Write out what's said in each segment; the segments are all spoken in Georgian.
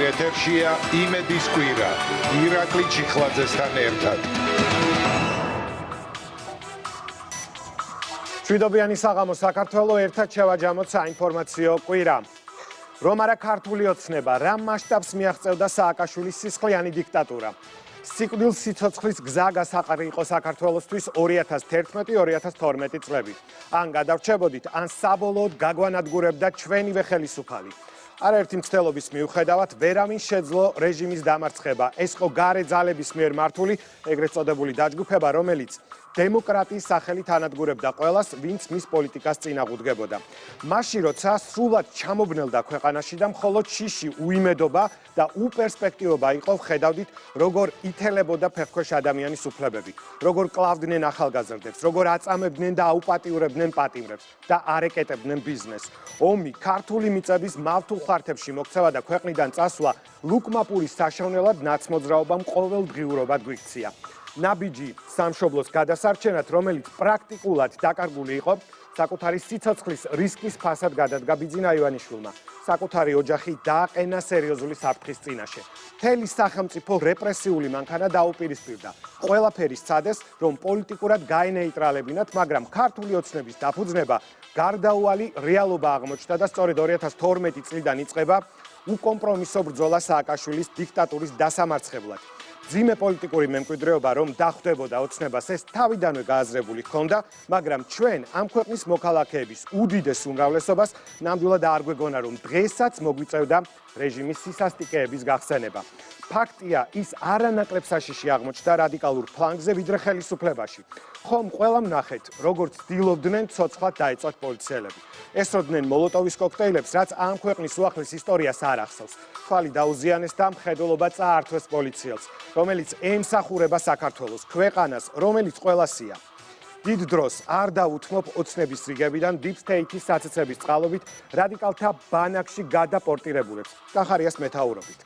ეთერშია იმედის კვირა ირაკლი ჩიხლაძესთან ერთად. მშვიდობიანი საღამო საქართველო, ერთად შევაჯამოთ საინფორმაციო კვირა. რომ არა ქართული ოცნება, რა მასშტაბს მიაღწევდა სააკაშვილის სისხლიანი დიქტატურა. სიკვდილ სიცოცხლის გზა გასაყარი იყო საქართველოსთვის 2011-2012 წლები. ან გადარჩებოდით, ან საბოლოოდ გაგვანადგურებდა ჩვენივე ხელისუფალი. არაერთი მცდელობის მიუხედავად, ვერავინ შეძლო რეჟიმის დამარცხება. ეს იყო გარე ძალების მიერ მართული, ეგრეთ წოდებული დაჯგუფება, რომელიც დემოკრატიის სახელით ანადგურებდა ყველას, ვინც მის პოლიტიკას წინააღმდეგებოდა. მაშინ, როცა სრულად ჩამობნელდა ქვეყანაში და მხოლოდ შიში, უიმედობა და უპერსპექტივობა იყო, ვხედავდით, როგორ ითელებოდა ფეხქვეშ ადამიანის უფლებები, როგორ კლავდნენ ახალგაზრდებს, როგორ აწამებდნენ და აუპატიურებდნენ პატიმრებს და არეკეტებდნენ ბიზნესს. ომი ქართული მიწების მავთულ ხართებში მოქცევა და ქვეყნიდან წასვლა ლუკმაპურის საშოვნელად ნაცმოძრაობამ ყოველდღიურობად გვიქცია. ნაბიჯი სამშობლოს გადასარჩენად, რომელიც პრაქტიკულად დაკარგული იყო, საკუთარი სიცოცხლის რისკის ფასად გადადგა ბიძინა ივანიშვილმა. საკუთარი ოჯახი დააყენა სერიოზული საფრთხის წინაშე. მთელი სახელმწიფო რეპრესიული მანქანა დაუპირისპირდა. ყველაფერი სცადეს, რომ პოლიტიკურად გაენეიტრალებინათ, მაგრამ ქართული ოცნების დაფუძნება გარდაუვალი რეალობა აღმოჩნდა და სწორედ 2012 წლიდან იწყება უკომპრომისო ბრძოლა სააკაშვილის დიქტატურის დასამარცხებლად. ძიმე პოლიტიკური მემკვიდრეობა რომ დახვდებოდა ოცნებას, ეს თავიდანვე გააზრებული ჰქონდა, მაგრამ ჩვენ ამ ქვეყნის მოქალაქეების უდიდეს უმრავლესობას ნამდვილად არ გვეგონა, რომ დღესაც მოგვიწევდა რეჟიმის სისასტიკეების გახსენება. ფაქტია, ის არანაკლებ საშიში აღმოჩნდა რადიკალურ ფლანგზე, ვიდრე ხელისუფლებაში. ხომ ყველამ ნახეთ, როგორც ცდილობდნენ ცოცხლად დაეწვათ პოლიციელები. ესროდნენ მოლოტოვის კოქტეილებს, რაც ამ ქვეყნის უახლეს ისტორიას არ ახსოვს. თვალი დაუზიანეს და მხედველობა წაართვეს პოლიციელს, რომელიც ემსახურება საქართველოს, ქვეყანას, რომელიც ყველასია. დიდ დროს არ დაუთმობ ოცნების რიგებიდან deep state-ის საცეცების წყალობით რადიკალთა ბანაკში გადაპორტირებულებს. კახარიას მეთაურობით.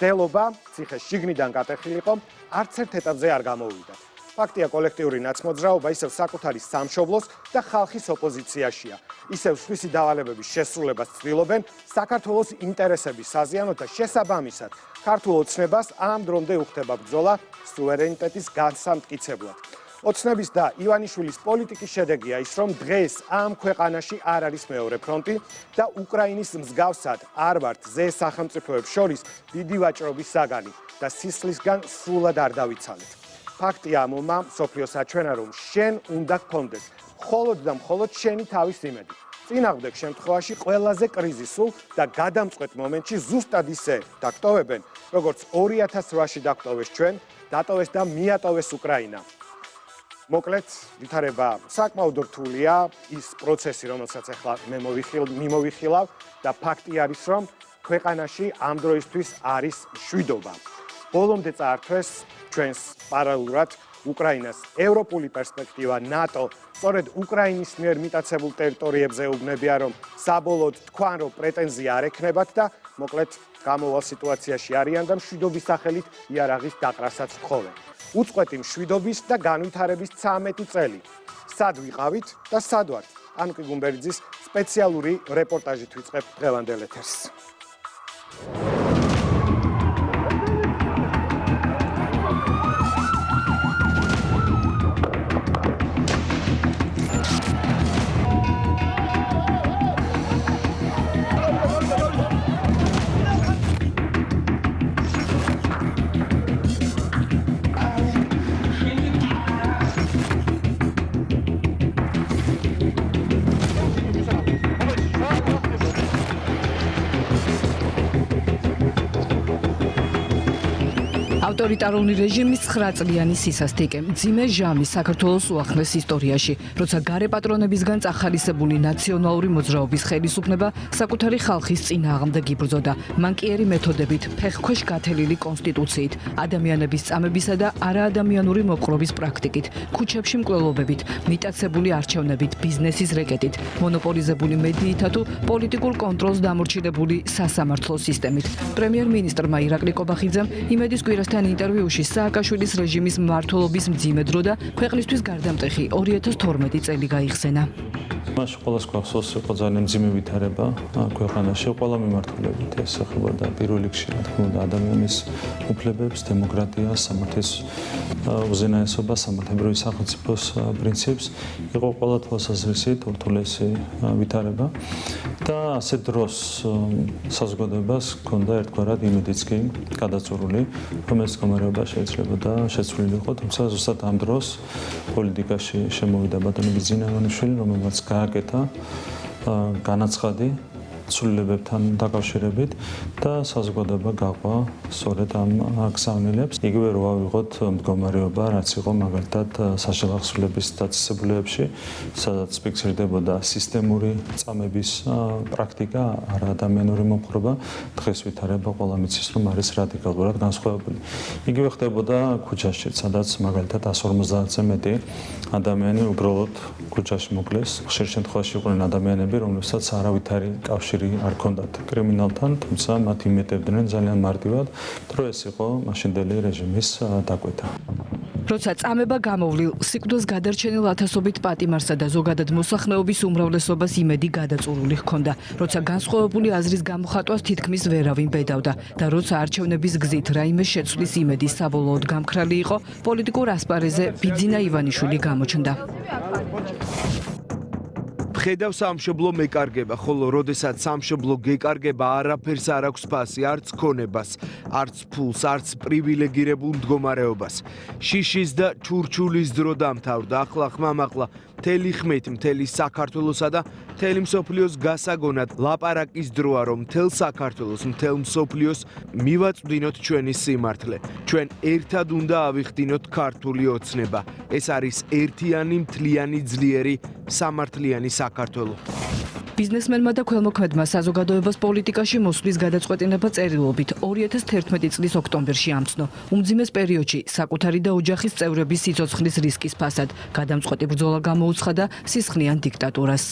ცდელობა, ციხეს შიგნიდან გატეხილიყო, არც ერთ ეტაპზე არ გამოვიდა. ფაქტია, კოლექტიური ნაცმოძრაობა ისევ საკუთარი სამშობლოს და ხალხის ოპოზიციაშია. ისევ სხვისი დავალებების შესრულებას ცდილობენ საქართველოს ინტერესების საზიანოდ და შესაბამისად ქართულ ოცნებას ამ დრომდე უხდება ბრძოლა სუვერენიტეტის განსამტკიცებლად. ოცნების და ივანიშვილის პოლიტიკის შედეგია ის, რომ დღეს ამ ქვეყანაში არ არის მეორე ფრონტი და უკრაინის მსგავსად არ ვართ ზე სახელმწიფოებს შორის დიდი ვაჭრობის საგანი და სისხლისგან სრულად არ დავიცალეთ. ფაქტია ამომა მსოფლიოს აჩვენა, რომ შენ უნდა გქონდეს მხოლოდ და მხოლოდ შენი თავის იმედი. წინააღმდეგ შემთხვევაში ყველაზე კრიზისულ და გადამწყვეტ მომენტში ზუსტად ისე დაგტოვებენ, როგორც 2008-ში დაგტოვეს ჩვენ, დატოვეს და მიატოვეს უკრაინა. მოკლედ, ვითარება საკმაოდ რთულია ის პროცესი, რომელსაც ახლა მე მიმოვიხილავ და ფაქტი არის, რომ ქვეყანაში ამ დროისთვის არის მშვიდობა. ბოლომდე წაართვეს ჩვენს პარალელურად უკრაინას ევროპული პერსპექტივა, ნატო, სწორედ უკრაინის მიერ მიტაცებულ ტერიტორიებზე უბნებია, რომ საბოლოოდ თქვან, რომ პრეტენზია არ ექნებათ და მოკლედ გამოვალ სიტუაციაში არიან და მშვიდობის სახელით იარაღის დაყრასაც თხოვენ. უწყვეტი მშვიდობის და განვითარების 13 წელი. სად ვიყავით და სად ვართ? ანუკი გუმბერიძის სპეციალური რეპორტაჟით ვიწყებ დღევანდელ ეთერს. ავტორიტარული რეჟიმის 9 წლიანი სისასტიკე, მძიმე ჟამი საქართველოს უახლეს ისტორიაში, როცა გარე პატრონებისგან წახალისებული ნაციონალური მოძრაობის ხელისუფლება საკუთარი ხალხის წინააღმდეგ იბრძოდა, მანკიერი მეთოდებით, ფეხქვეშ გათელილი კონსტიტუციით, ადამიანების წამებისა და არაადამიანური მოპყრობის პრაქტიკით, ქუჩებში მკვლელობებით, მიტაცებული არჩევნებით, ბიზნესის რეკეტით, მონოპოლიზებული მედიითა თუ პოლიტიკურ კონტროლს დამორჩილებული სასამართლო სისტემით. პრემიერ-მინისტრმა ირაკლი კობახიძემ იმედის კვირასთან ინტერვიუში სააკაშვილის რეჟიმის მმართველობის მძიმე დრო და ქვეყნისთვის გარდამტეხი 2012 წელი გაიხსენა. მაშინ ყოველს გვახსოვს იყო ძალიან მძიმე ვითარება ქვეყანაში ყველა მიმართულებით ეს ეხებოდა პირველ რიგში რა თქმა უნდა ადამიანის უფლებებს, დემოკრატიას, სამართლის უზენაესობას, სამართლებრივი სახელმწიფოს პრინციპს. იყო ყველა თვალსაზრისით ურთულესი ვითარება და ასეთ დროს საზოგადოებას ჰქონდა ერთგვარად იმედიც კი გადაწურული, რომ ეს მდგომარეობა შეიძლებოდა შეცვლილი იყო, თუმცა ზუსტად ამ დროს პოლიტიკაში შემოვიდა ბატონი ბიძინა ივანიშვილი, რომელმაც გააკეთა განაცხადი ცვლილებებთან დაკავშირებით და საზოგადოება გაყვა სწორედ ამ გზავნილებს. იგივე რო ავიღოთ მდგომარეობა, რაც იყო მაგალითად საშალახსულების დაწესებულებებში, სადაც ფიქსირდებოდა სისტემური წამების პრაქტიკა, არა ადამიანური მომხრობა, დღეს ვითარება ყველა მიცის, რომ არის რადიკალურად განსხვავებული. იგივე ხდებოდა ქუჩაში, სადაც მაგალითად 150-ზე მეტი ადამიანი უბრალოდ ქუჩაში მოკლეს. ხშირ შემთხვევაში იყვნენ ადამიანები, რომლებსაც არავითარი კავშირი არ ჰქონდათ კრიმინალთან, თუმცა მათ იმეტებდნენ ძალიან მარტივად, რომ ეს იყო მაშინდელი რეჟიმის დაკვეთა. როცა წამება გამოვლილ, სიკვდილს გადარჩენილ ათასობით პატიმარსა და ზოგადად მოსახლეობის უმრავლესობას იმედი გადაწურული ჰქონდა, როცა განსხვავებული აზრის გამოხატვას თითქმის ვერავინ ბედავდა და როცა არჩევნების გზით რაიმე შეცვლის იმედი საბოლოოდ გამქრალი იყო, პოლიტიკურ ასპარეზზე ბიძინა ივანიშვილი გამოჩნდა. ხედავ სამშობლო მეკარგება, ხოლო როდესაც სამშობლო გეკარგება, არაფერს არ აქვს ფასი, არც ქონებას, არც ფულს, არც პრივილეგირებულ მდგომარეობას. შიშის და ჩურჩულის დრო დამთავრდა, ახლა ხმამაღლა მთელი ხმით, მთელი საქართველოსა და მთელი მსოფლიოს გასაგონად ლაპარაკის დროა, რომ მთელ საქართველოს, მთელ მსოფლიოს მივაწვდინოთ ჩვენი სიმართლე. ჩვენ ერთად უნდა ავიხდინოთ ქართული ოცნება. ეს არის ერთიანი, მთლიანი, ძლიერი, სამართლიანი საქართველო. ბიზნესმენმა და ქველმოქმედმა საზოგადოებას პოლიტიკაში მოსვლის გადაწყვეტინება წერილობით 2011 წლის ოქტომბერში ამცნო. უმძიმეს პერიოდში საკუთარი და ოჯახის წევრების სიცოცხლის რისკის ფასად გადამწყვეტი ბრძოლა გამოუცხადა სისხლიან დიქტატურას.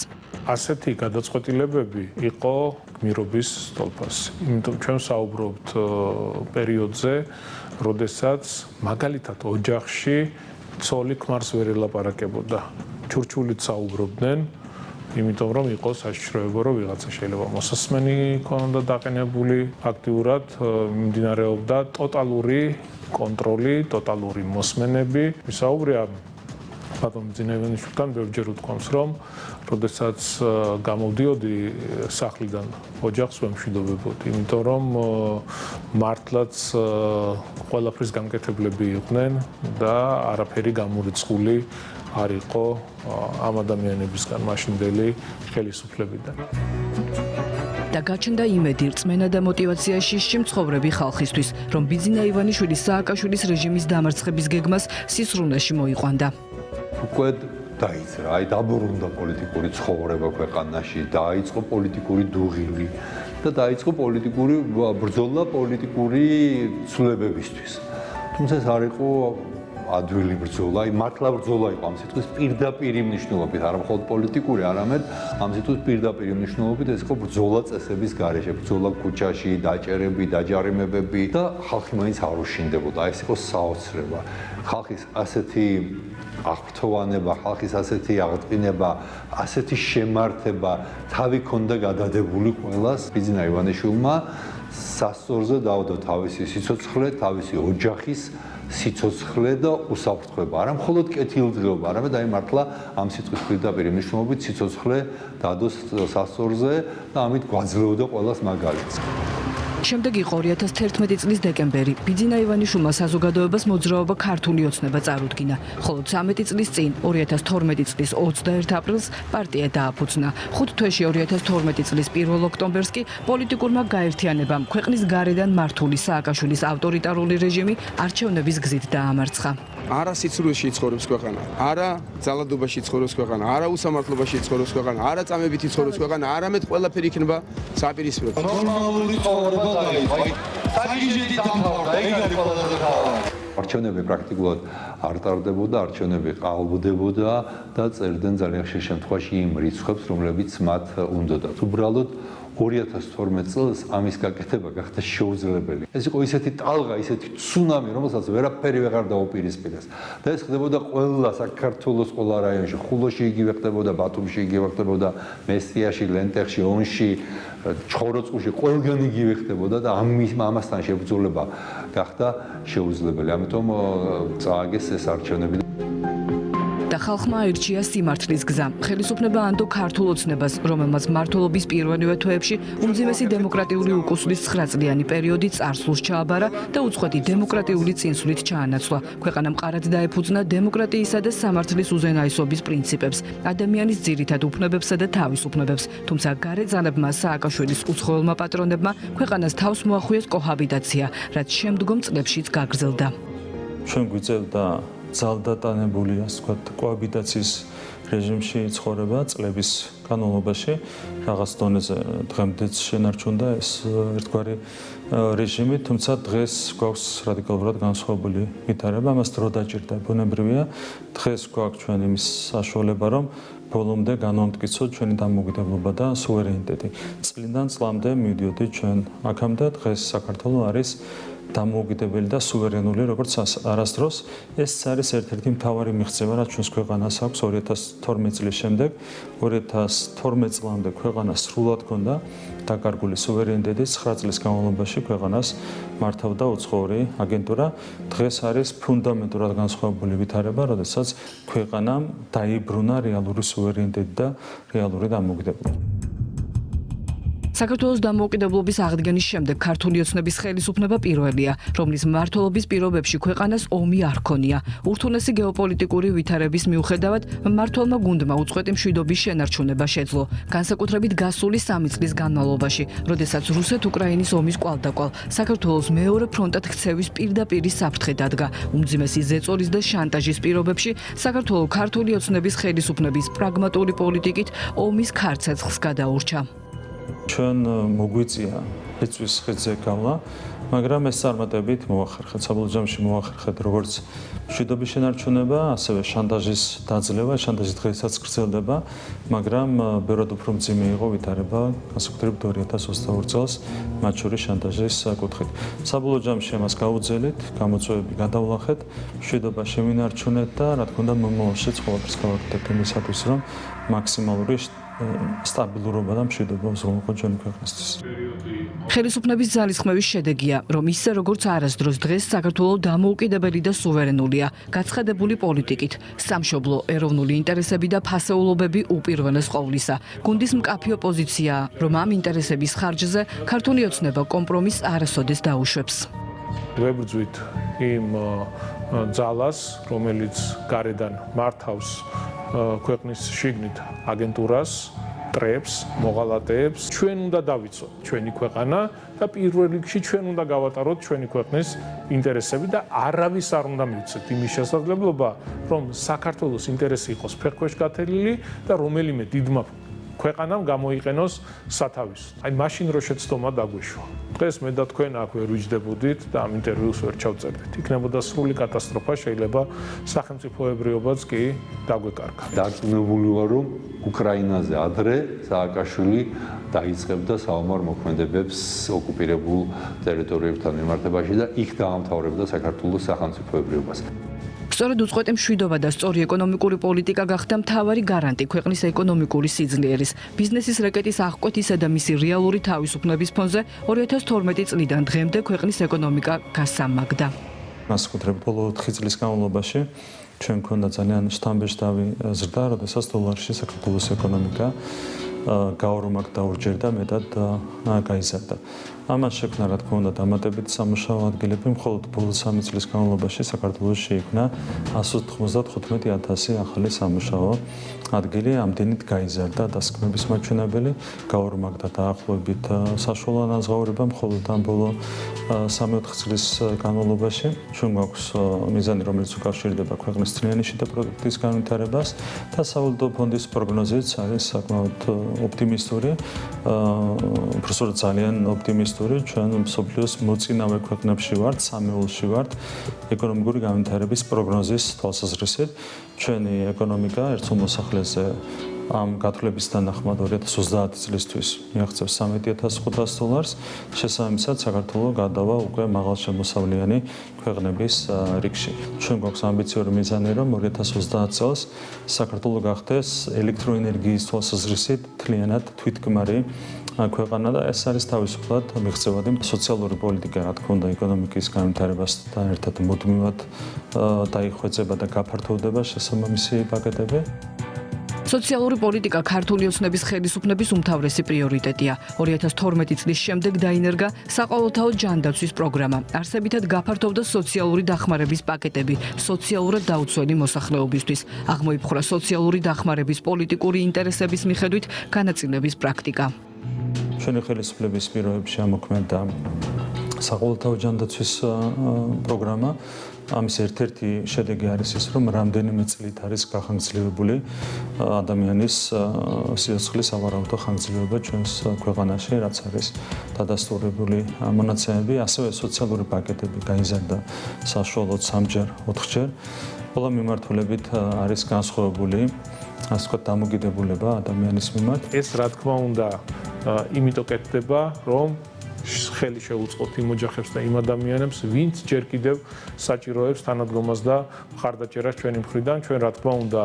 ასეთი გადაწყვეტილებები იყო გმირობის სტოლპასი. იმიტომ ჩვენ საუბრობთ პერიოდზე, როდესაც მაგალითად ოჯახში ცოლი ქმარს ვერ ელაპარაკებოდა. ჩურჩულით საუბრობდნენ, იმიტომ რომ იყო საშიშროება, რომ ვიღაცა შეიძლება მოსასმენი ქონოდა დაყენებული, აქტიურად მიმდინარეობდა ტოტალური კონტროლი, ტოტალური მოსმენები. ვისაუბრია ბატონ ბიძინა ივანიშვილთან ბევრჯერ უთქვამს, რომ როდესაც გამოვდიოდი სახლიდან ოჯახს ვემშვიდობებოდი, იმიტომ რომ მართლაც ყველაფრის გამკეთებლები იყვნენ და არაფერი გამორიცხული არ იყო ამ ადამიანებისგან მაშინდელი ხელისუფლებიდან. და გაჩნდა იმედი, რწმენა და მოტივაციაში შემცხოვრები ხალხისთვის, რომ ბიძინა ივანიშვილი სააკაშვილის რეჟიმის დამარცხების გეგმას სისრულეში მოიყვანდა. უკვე დაიწყო, დაბრუნდა პოლიტიკური ცხოვრება ქვეყანაში, დაიწყო პოლიტიკური დუღილი და დაიწყო პოლიტიკური ბრძოლა პოლიტიკური ცვლილებებისთვის. თუმცა ეს არ იყო ადვილი ბრძოლა, მართლა ბრძოლა იყო ამ სიტყვის პირდაპირი მნიშვნელობით, არა მხოლოდ პოლიტიკური, არამედ ამ სიტყვის პირდაპირი მნიშვნელობით ეს იყო ბრძოლა წესების გარეშე, ბრძოლა ქუჩაში, დაჭერები, დაჯარიმებები და ხალხი მაინც არ უშინდებოდა. ეს იყო საოცრება. ხალხის ასეთი აღფრთოვანება, ხალხის ასეთი აღტყინება, ასეთი შემართება თავი ქონდა გადადებული ყველას. ბიძინა ივანიშვილმა სასწორზე დაუდო თავისი სიცოცხლე, თავისი ოჯახის სიცოცხლე და უსაფრთხოება, არა მხოლოდ კეთილდღეობა, არამედ მართლა ამ სიტყვის პირდაპირი მნიშვნელობით სიცოცხლე დადო სასწორზე და ამით გვაძლევდა ყველას მაგალითს. შემდეგ იყო 2011 წლის დეკემბერი. ბიძინა ივანიშვილმა საზოგადოებას მოძრაობა ქართული ოცნება წარუდგინა, ხოლო 13 წლის წინ 2012 წლის 21 აპრილს პარტია დააფუძნა. 5 თვეში 2012 წლის 1 ოქტომბერს კი პოლიტიკურმა გაერთიანებამ ქვეყნის გარედან მართული სააკაშვილის ავტორიტარული რეჟიმი არჩევნების გზით დაამარცხა. არა სიცრუეში იცხოვრებს ქვეყანა, არა ძალადობაში იცხოვრებს ქვეყანა, არა უსამართლობაში იცხოვრებს ქვეყანა, არა წამებით იცხოვრებს ქვეყანა, არამედ ყველაფერი იქნება საპირისპიროდ. ნორმალური ცხოვრება დაიწყო. საგიჟეთი დამთავრდა, ეგ არის ყველაზე მთავარი. არჩევნები პრაქტიკულად არ ტარდებოდა, არჩევნები ყალბდებოდა და წერდნენ ძალიან ხშირ შემთხვევაში იმ რიცხვებს, რომლებიც მათ უნდოდათ. უბრალოდ 2012 წელს ამის გაკეთება გახდა შეუძლებელი. ეს იყო ისეთი ტალღა, ისეთი ცუნამი, რომელსაც ვერაფერი ვეღარ დაუპირისპირეს. და ეს ხდებოდა ყველა საქართველოს ყველა რაიონში. ხულოში იგივე ხდებოდა, ბათუმში იგივე ხდებოდა, მესტიაში, ლენტეხში, ონში, ჩხოროწყუში, ყველგან იგივე ხდებოდა და ამასთან შებრძოლება გახდა შეუძლებელი. ამიტომ წააგეს ეს არჩევნები. და ხალხმა აირჩია სიმართლის გზა. ხელისუფლება ანდო ქართულ ოცნებას, რომელმაც მმართველობის პირველივე თვეებში უმძიმესი დემოკრატიული უკუსლის 9 წლიანი პერიოდი წარსულს ჩააბარა და უწყვეტი დემოკრატიული წინსვლით ჩაანაცვლა. ქვეყანა მყარად დაეფუძნა დემოკრატიისა და სამართლის უზენაესობის პრინციპებს, ადამიანის ძირითად უფლებებსა და თავისუფლებებს. თუმცა გარეძანებმა სააკაშვილის უცხოელმა პატრონებმა ქვეყანას თავს მოახვიეს კოჰაბიტაცია, რაც შემდგომ წლებშიც გაგრძელდა. ჩვენ გვიწევდა ძალდატანებული, ასე ვთქვათ, კოაბიტაციის რეჟიმში ცხოვრება წლების განმავლობაში, რაღაც დონეზე დღემდეც შენარჩუნდა ეს ერთგვარი რეჟიმი, თუმცა დღეს გვაქვს რადიკალურად განსხვავებული ვითარება, ამას დრო დაჭირდა. ბუნებრივია, დღეს გვაქვს ჩვენ იმის საშუალება, რომ ბოლომდე განვამტკიცოთ ჩვენი დამოუკიდებლობა და სუვერენიტეტი. წლიდან წლამდე მივდიოდით ჩვენ აქამდე, დღეს საქართველო არის დამოუკიდებელი და სუვერენული, როგორც არასდროს. ეს არის ერთ-ერთი მთავარი მიღწევა, რაც ჩვენს ქვეყანას აქვს 2012 წლის შემდეგ. 2012 წლამდე ქვეყანა სრულად ჰქონდა დაკარგული სუვერენიტეტი, 9 წლის განმავლობაში ქვეყანას მართავდა უცხოური აგენტურა. დღეს არის ფუნდამენტურად განსხვავებული ვითარება, როდესაც ქვეყანამ დაიბრუნა რეალური სუვერენიტეტი და რეალური დამოუკიდებლობა. საქართველოს დამოუკიდებლობის აღდგენის შემდეგ ქართული ოცნების ხელისუფლება პირველია, რომლის მმართველობის პირობებში ქვეყანას ომი არ ჰქონია. ურთულესი გეოპოლიტიკური ვითარების მიუხედავად, მმართველმა გუნდმა უწყვეტი მშვიდობის შენარჩუნება შეძლო, განსაკუთრებით გასული 3 წლის განმავლობაში, როდესაც რუსეთ-უკრაინის ომის კვალდაკვალ საქართველოს მეორე ფრონტად ქცევის პირდაპირი საფრთხე დადგა. უმძიმესი ზეწოლის და შანტაჟის პირობებში საქართველოს ქართული ოცნების ხელისუფლების პრაგმატული პოლიტიკით ომის ქარცეცხლს გადაურჩა. ჩვენ მოგვიწია ეწვის ხიდზე გავლა, მაგრამ ეს წარმატებით მოახერხეთ. საბოლოო ჯამში მოახერხეთ როგორც მშვიდობის შენარჩუნება, ასევე შანტაჟის დაძლევა, შანტაჟი დღესაც გრძელდება, მაგრამ ბევრად უფრო მძიმე იყო ვითარება, განსაკუთრებით 2022 წელს, მათ შორის შანტაჟის კუთხით. საბოლოო ჯამში ამას გავუძელით, გამოწვევები გადავლახეთ, მშვიდობა შევინარჩუნეთ და რა თქმა უნდა მომავალშიც ყველაფერს გავაკეთებთ იმისათვის, რომ მაქსიმალური სტაბილურობა და მშვიდობა უზრუნველყო ჩვენი ქვეყნისთვის. ხელისუფლების ძალისხმევის შედეგია, რომ ისე როგორც არასდროს დღეს საქართველოს დამოუკიდებელი და სუვერენულია, გაცხადებული პოლიტიკით, სამშობლო, ეროვნული ინტერესები და ფასეულობები უპირველეს ყოვლისა. გუნდის მკაფიო პოზიციაა, რომ ამ ინტერესების ხარჯზე ქართული ოცნება კომპრომისს არასოდეს დაუშვებს. ვებრძვით იმ ძალას, რომელიც გარედან მართავს ქვეყნის შიგნით აგენტურას, ტრებს, მოღალატეებს. ჩვენ უნდა დავიცოთ ჩვენი ქვეყანა და პირველ რიგში ჩვენ უნდა გავატაროთ ჩვენი ქვეყნის ინტერესები და არავის არ უნდა მივცეთ იმის შესაძლებლობა, რომ საქართველოს ინტერესი იყოს ფეხქვეშ გათელილი და რომელიმე დიდმა ქვეყანამ გამოიყენოს სათავისოდ. აი მაშინ რო შეცდომა დაგვეშვა. დღეს მე და თქვენ აქ ვერ ვიჯდებოდით და ამ ინტერვიუს ვერ ჩავწერდით. იქნებოდა სრული კატასტროფა, შეიძლება სახელმწიფოებრიობაც კი დაგვეკარგა. დარწმუნებული ვარ, რომ უკრაინაზე ადრე სააკაშვილი დაიწყებდა საომარ მოქმედებებს ოკუპირებულ ტერიტორიებთან მიმართებაში და იქ დაამთავრებდა საქართველოს სახელმწიფოებრიობას. სწორედ უწყვეტი მშვიდობა და სწორი ეკონომიკური პოლიტიკა გახდა მთავარი გარანტი ქვეყნის ეკონომიკური სიძლიერის. ბიზნესის რეკეტის აღკვეთისა და მისი რეალური თავისუფლების ფონზე 2012 წლიდან დღემდე ქვეყნის ეკონომიკა გასამაგდა. განსაკუთრებით ბოლო 4 წლის განმავლობაში ჩვენ გვქონდა ძალიან შთამბეჭდავი ზრდა, როდესაც დოლარში საქართველოს ეკონომიკა გაორმაგდა ორჯერ და მეტად გაიზარდა. ამას შექმნა რა თქმა უნდა დამატებითი სამუშაო ადგილები, მხოლოდ ბოლო 3 წლის განმავლობაში საქართველოში იქნა 195,000 ახალი სამუშაო ადგილი, ამდენით გაიზარდა დასაქმების მაჩვენებელი, გაორმაგდა დაახლოებით საშუალო ანაზღაურება მხოლოდ ამ ბოლო 3-4 წლის განმავლობაში. ჩვენ გვაქვს მიზანი, რომელიც უკავშირდება ქვეყნის წლიანი შიდა პროდუქტის განვითარებას და სავალუტო ფონდის პროგნოზიც არის საკმაოდ ოპტიმისტური, უბრალოდ ძალიან ოპტიმისტური. ჩვენ მსოფლიოს მოწინავე ქვეყნებში ვართ, სამეულში ვართ ეკონომიკური განვითარების პროგნოზის თვალსაზრისით. ჩვენი ეკონომიკა ერთსულ მოსახლეზე ამ გათვლების თანახმად 2030 წლისთვის მიაღწევს $13,500, შესაბამისად საქართველოს გადავა უკვე მაღალშემოსავლიანი ქვეყნების რიგში. ჩვენ გვაქვს ამბიციური მიზანი, რომ 2030 წელს საქართველოს გახდეს ელექტროენერგიის თვალსაზრისით მთლიანად თვითკმარი ქვეყანა და ეს არის თავისუფლად მიღწევადი სოციალური პოლიტიკა, რა თქმა უნდა, ეკონომიკის განვითარებასთან ერთად მუდმივად დაიხვეწება და გაფართოვდება შესაბამისი პაკეტები. სოციალური პოლიტიკა ქართული ოცნების ხელისუფლების უმთავრესი პრიორიტეტია. 2012 წლის შემდეგ დაინერგა საყოველთაო ჯანდაცვის პროგრამა. არსებითად გაფართოვდა სოციალური დახმარების პაკეტები სოციალურად დაუცველი მოსახლეობისთვის. აღმოიფხვრა სოციალური დახმარების პოლიტიკური ინტერესების მიხედვით განაწილების პრაქტიკა. ჩვენი ხელისუფლების პირობებში ამოქმედა საყოველთაო ჯანდაცვის პროგრამა. ამის ერთ-ერთი შედეგი არის ის, რომ რამდენიმე წლით არის გახანგრძლივებული ადამიანის სიცოცხლის სავარაუდო ხანგრძლივება ჩვენს ქვეყანაში, რაც არის დადასტურებული მონაცემები, ასევე სოციალური პაკეტები გაიზარდა საშუალოდ 3-ჯერ, 4-ჯერ. ყველა მიმართულებით არის განსხვავებული, ასე ვთქვათ, დამოკიდებულება ადამიანის მიმართ. ეს რა თქმა უნდა, იმიტომ კეთდება, რომ ხელი შეუწყოთ იმ ოჯახებს და იმ ადამიანებს, ვინც ჯერ კიდევ საჭიროებს თანადგომას და მხარდაჭერას ჩვენი მხრიდან. ჩვენ რა თქმა უნდა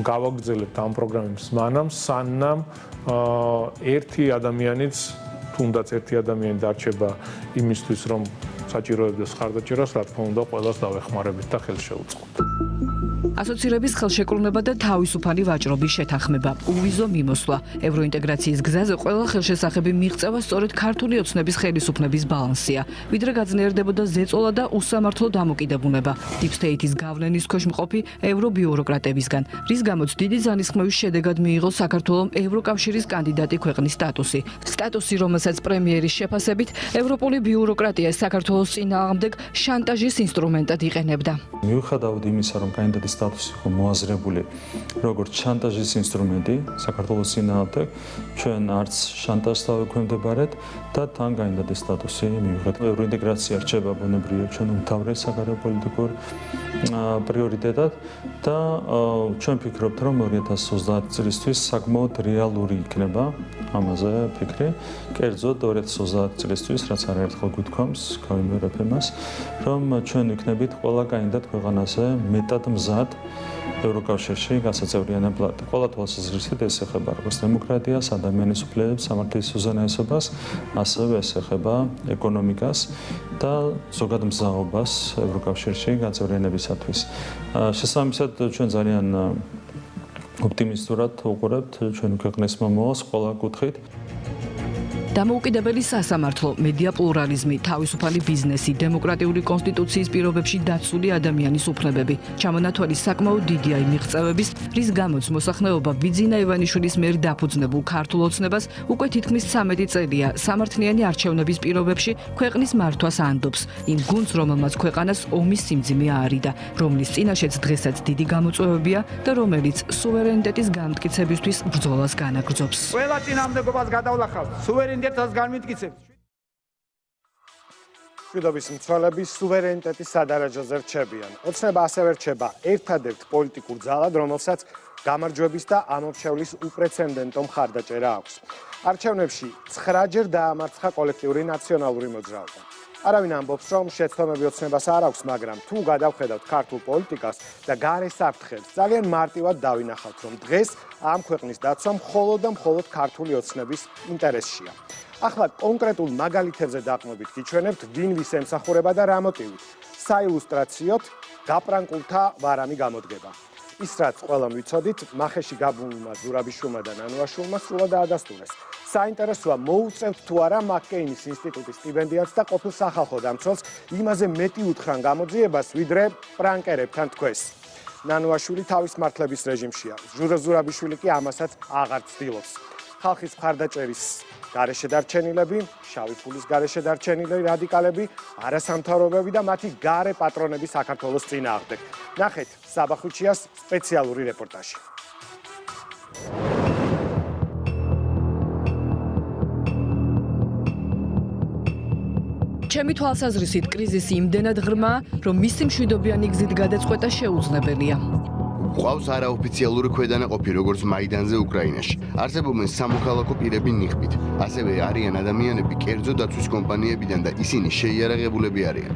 გავაგრძელებთ ამ პროგრამებს მანამ, სანამ ერთი ადამიანიც, თუნდაც ერთი ადამიანი დარჩება იმისთვის, რომ საჭიროებდეს მხარდაჭერას, რა თქმა უნდა, ყველას დავეხმარებით და ხელს შევუწყოთ. ასოცირების ხელშეკრულება და თავისუფალი ვაჭრობის შეთანხმება, უვიზო მიმოსვლა, ევროინტეგრაციის გზაზე ყველა ხელშესახები მიღწევა სწორედ ქართული ოცნების ხელისუფლების ბალანსია, ვიდრე გაძლიერდებოდა ზეწოლა და უსამართლო დამოკიდებულება Deep State-ის გავლენის ქვეშ მყოფი ევრობიუროკრატებისგან, რის გამოც დიდი ძალისხმევის შედეგად მიიღო საქართველოს ევროკავშირის კანდიდატი ქვეყნის სტატუსი. სტატუსი, რომელსაც პრემიერის შეფასებით ევროპული ბიუროკრატია საქართველოს წინააღმდეგ შანტაჟის ინსტრუმენტად იყენებდა. მიუხედავად იმისა, რომ კანდიდატის სტატუსი იყო მოაზრებული როგორც შანტაჟის ინსტრუმენტი საქართველოს წინააღმდეგ, ჩვენ არც შანტაჟს დავექვემდებარეთ და თან კანდიდატის სტატუსი მივიღეთ. ევროინტეგრაცია რჩება ბუნებრივია ჩვენ უმთავრეს საგარეო პოლიტიკურ პრიორიტეტად და ჩვენ ვფიქრობთ, რომ 2030 წლისთვის საკმაოდ რეალური იქნება ამაზე ფიქრი. კერძოდ 2030 წლისთვის, რაც არაერთხელ გვითქვამს, გავიმეორებ იმას, რომ ჩვენ ვიქნებით ყველა კანდიდატ ქვეყანაზე მეტად მზად ევროკავშირში გასაწევრიანებლად. ყველა თვალსაზრისით ეს ეხება როგორც დემოკრატიას, ადამიანის უფლებებს, სამართლის უზენაესობას, ასევე ეს ეხება ეკონომიკას და ზოგად მზაობას ევროკავშირში გაწევრიანებისათვის. შესაბამისად, ჩვენ ძალიან ოპტიმისტურად უყურებთ ჩვენი ქვეყნის მომავალს ყველა კუთხით. დამოუკიდებელი სასამართლო, მედია პლურალიზმი, თავისუფალი ბიზნესი, დემოკრატიული კონსტიტუციის პირობებში დაცული ადამიანის უფლებები. ჩამონათვალი საკმაოდ დიდია იმ მიღწევების, რის გამოც მოსახლეობა ბიძინა ივანიშვილის მიერ დაფუძნებულ ქართულ ოცნებას უკვე თითქმის 13 წელია სამართლიანი არჩევნების პირობებში ქვეყნის მართვას ანდობს. იმ გუნდს, რომელმაც ქვეყანას ომის სიმძიმე აარიდა, რომლის წინაშეც დღესაც დიდი გამოწვევებია და რომელიც სუვერენიტეტის განმტკიცებისთვის ბრძოლას განაგრძობს. ყველა წინააღმდეგობას გადავლახავთ, სუვერენიტეტს განმტკიცებთ. მშვიდობის მცველები სუვერენიტეტის სადარაჯოზე რჩებიან. ოცნება ასევე რჩება ერთადერთ პოლიტიკურ ძალად, რომელსაც გამარჯვების და ამორჩევლის უპრეცედენტო მხარდაჭერა აქვს. არჩევნებში 9-ჯერ დაამარცხა კოლექტიური ნაციონალური მოძრაობა. არავინ ამბობს, რომ შეცდომები ოცნებას არ აქვს, მაგრამ თუ გადავხედავთ ქართულ პოლიტიკას და გარე საფრთხეს, ძალიან მარტივად დავინახავთ, რომ დღეს ამ ქვეყნის დაცვა მხოლოდ და მხოლოდ ქართული ოცნების ინტერესშია. ახლა კონკრეტულ მაგალითებზე დაყრდნობით გიჩვენებთ, ვინ ვის ემსახურება და რა მოტივით. საილუსტრაციოდ გაპრანკულთა ვარამი გამოდგება. ის რაც ყველამ ვიცოდით, მახეში გაბმულმა ზურაბიშვილმა და ნანუაშვილმა სრულად დაადასტურეს. საინტერესოა მოუწევთ თუ არა მაკკეინის ინსტიტუტის სტიპენდიატს და ყოფილ სახალხო დამცველს იმაზე მეტი უთხრან გამოძიებას, ვიდრე პრანკერებთან თქვეს. ნანუაშვილი თავის მართლების რეჟიმშია. ზურაბიშვილი კი ამასაც აღარ ცდილობს. ხალხის მხარდაჭერის გარეშე დარჩენილები, შავი ფულის გარეშე დარჩენილი რადიკალები, არასამთავრობოები და მათი გარე პატრონები საქართველოს წინააღმდეგ. ნახეთ საბახუჩიას სპეციალური რეპორტაჟი. ჩემი თვალსაზრისით კრიზისი იმდენად ღრმაა, რომ მისი მშვიდობიანი გზით გადაწყვეტა შეუძლებელია. ყავს არაოფიციალური ქვედანაყოფი, როგორც მაიდანზე უკრაინაში. არსებობენ სამოქალაქო პირები ნიღბით. ასევე არიან ადამიანები კერძო დაცვის კომპანიებიდან და ისინი შეიარაღებულები არიან.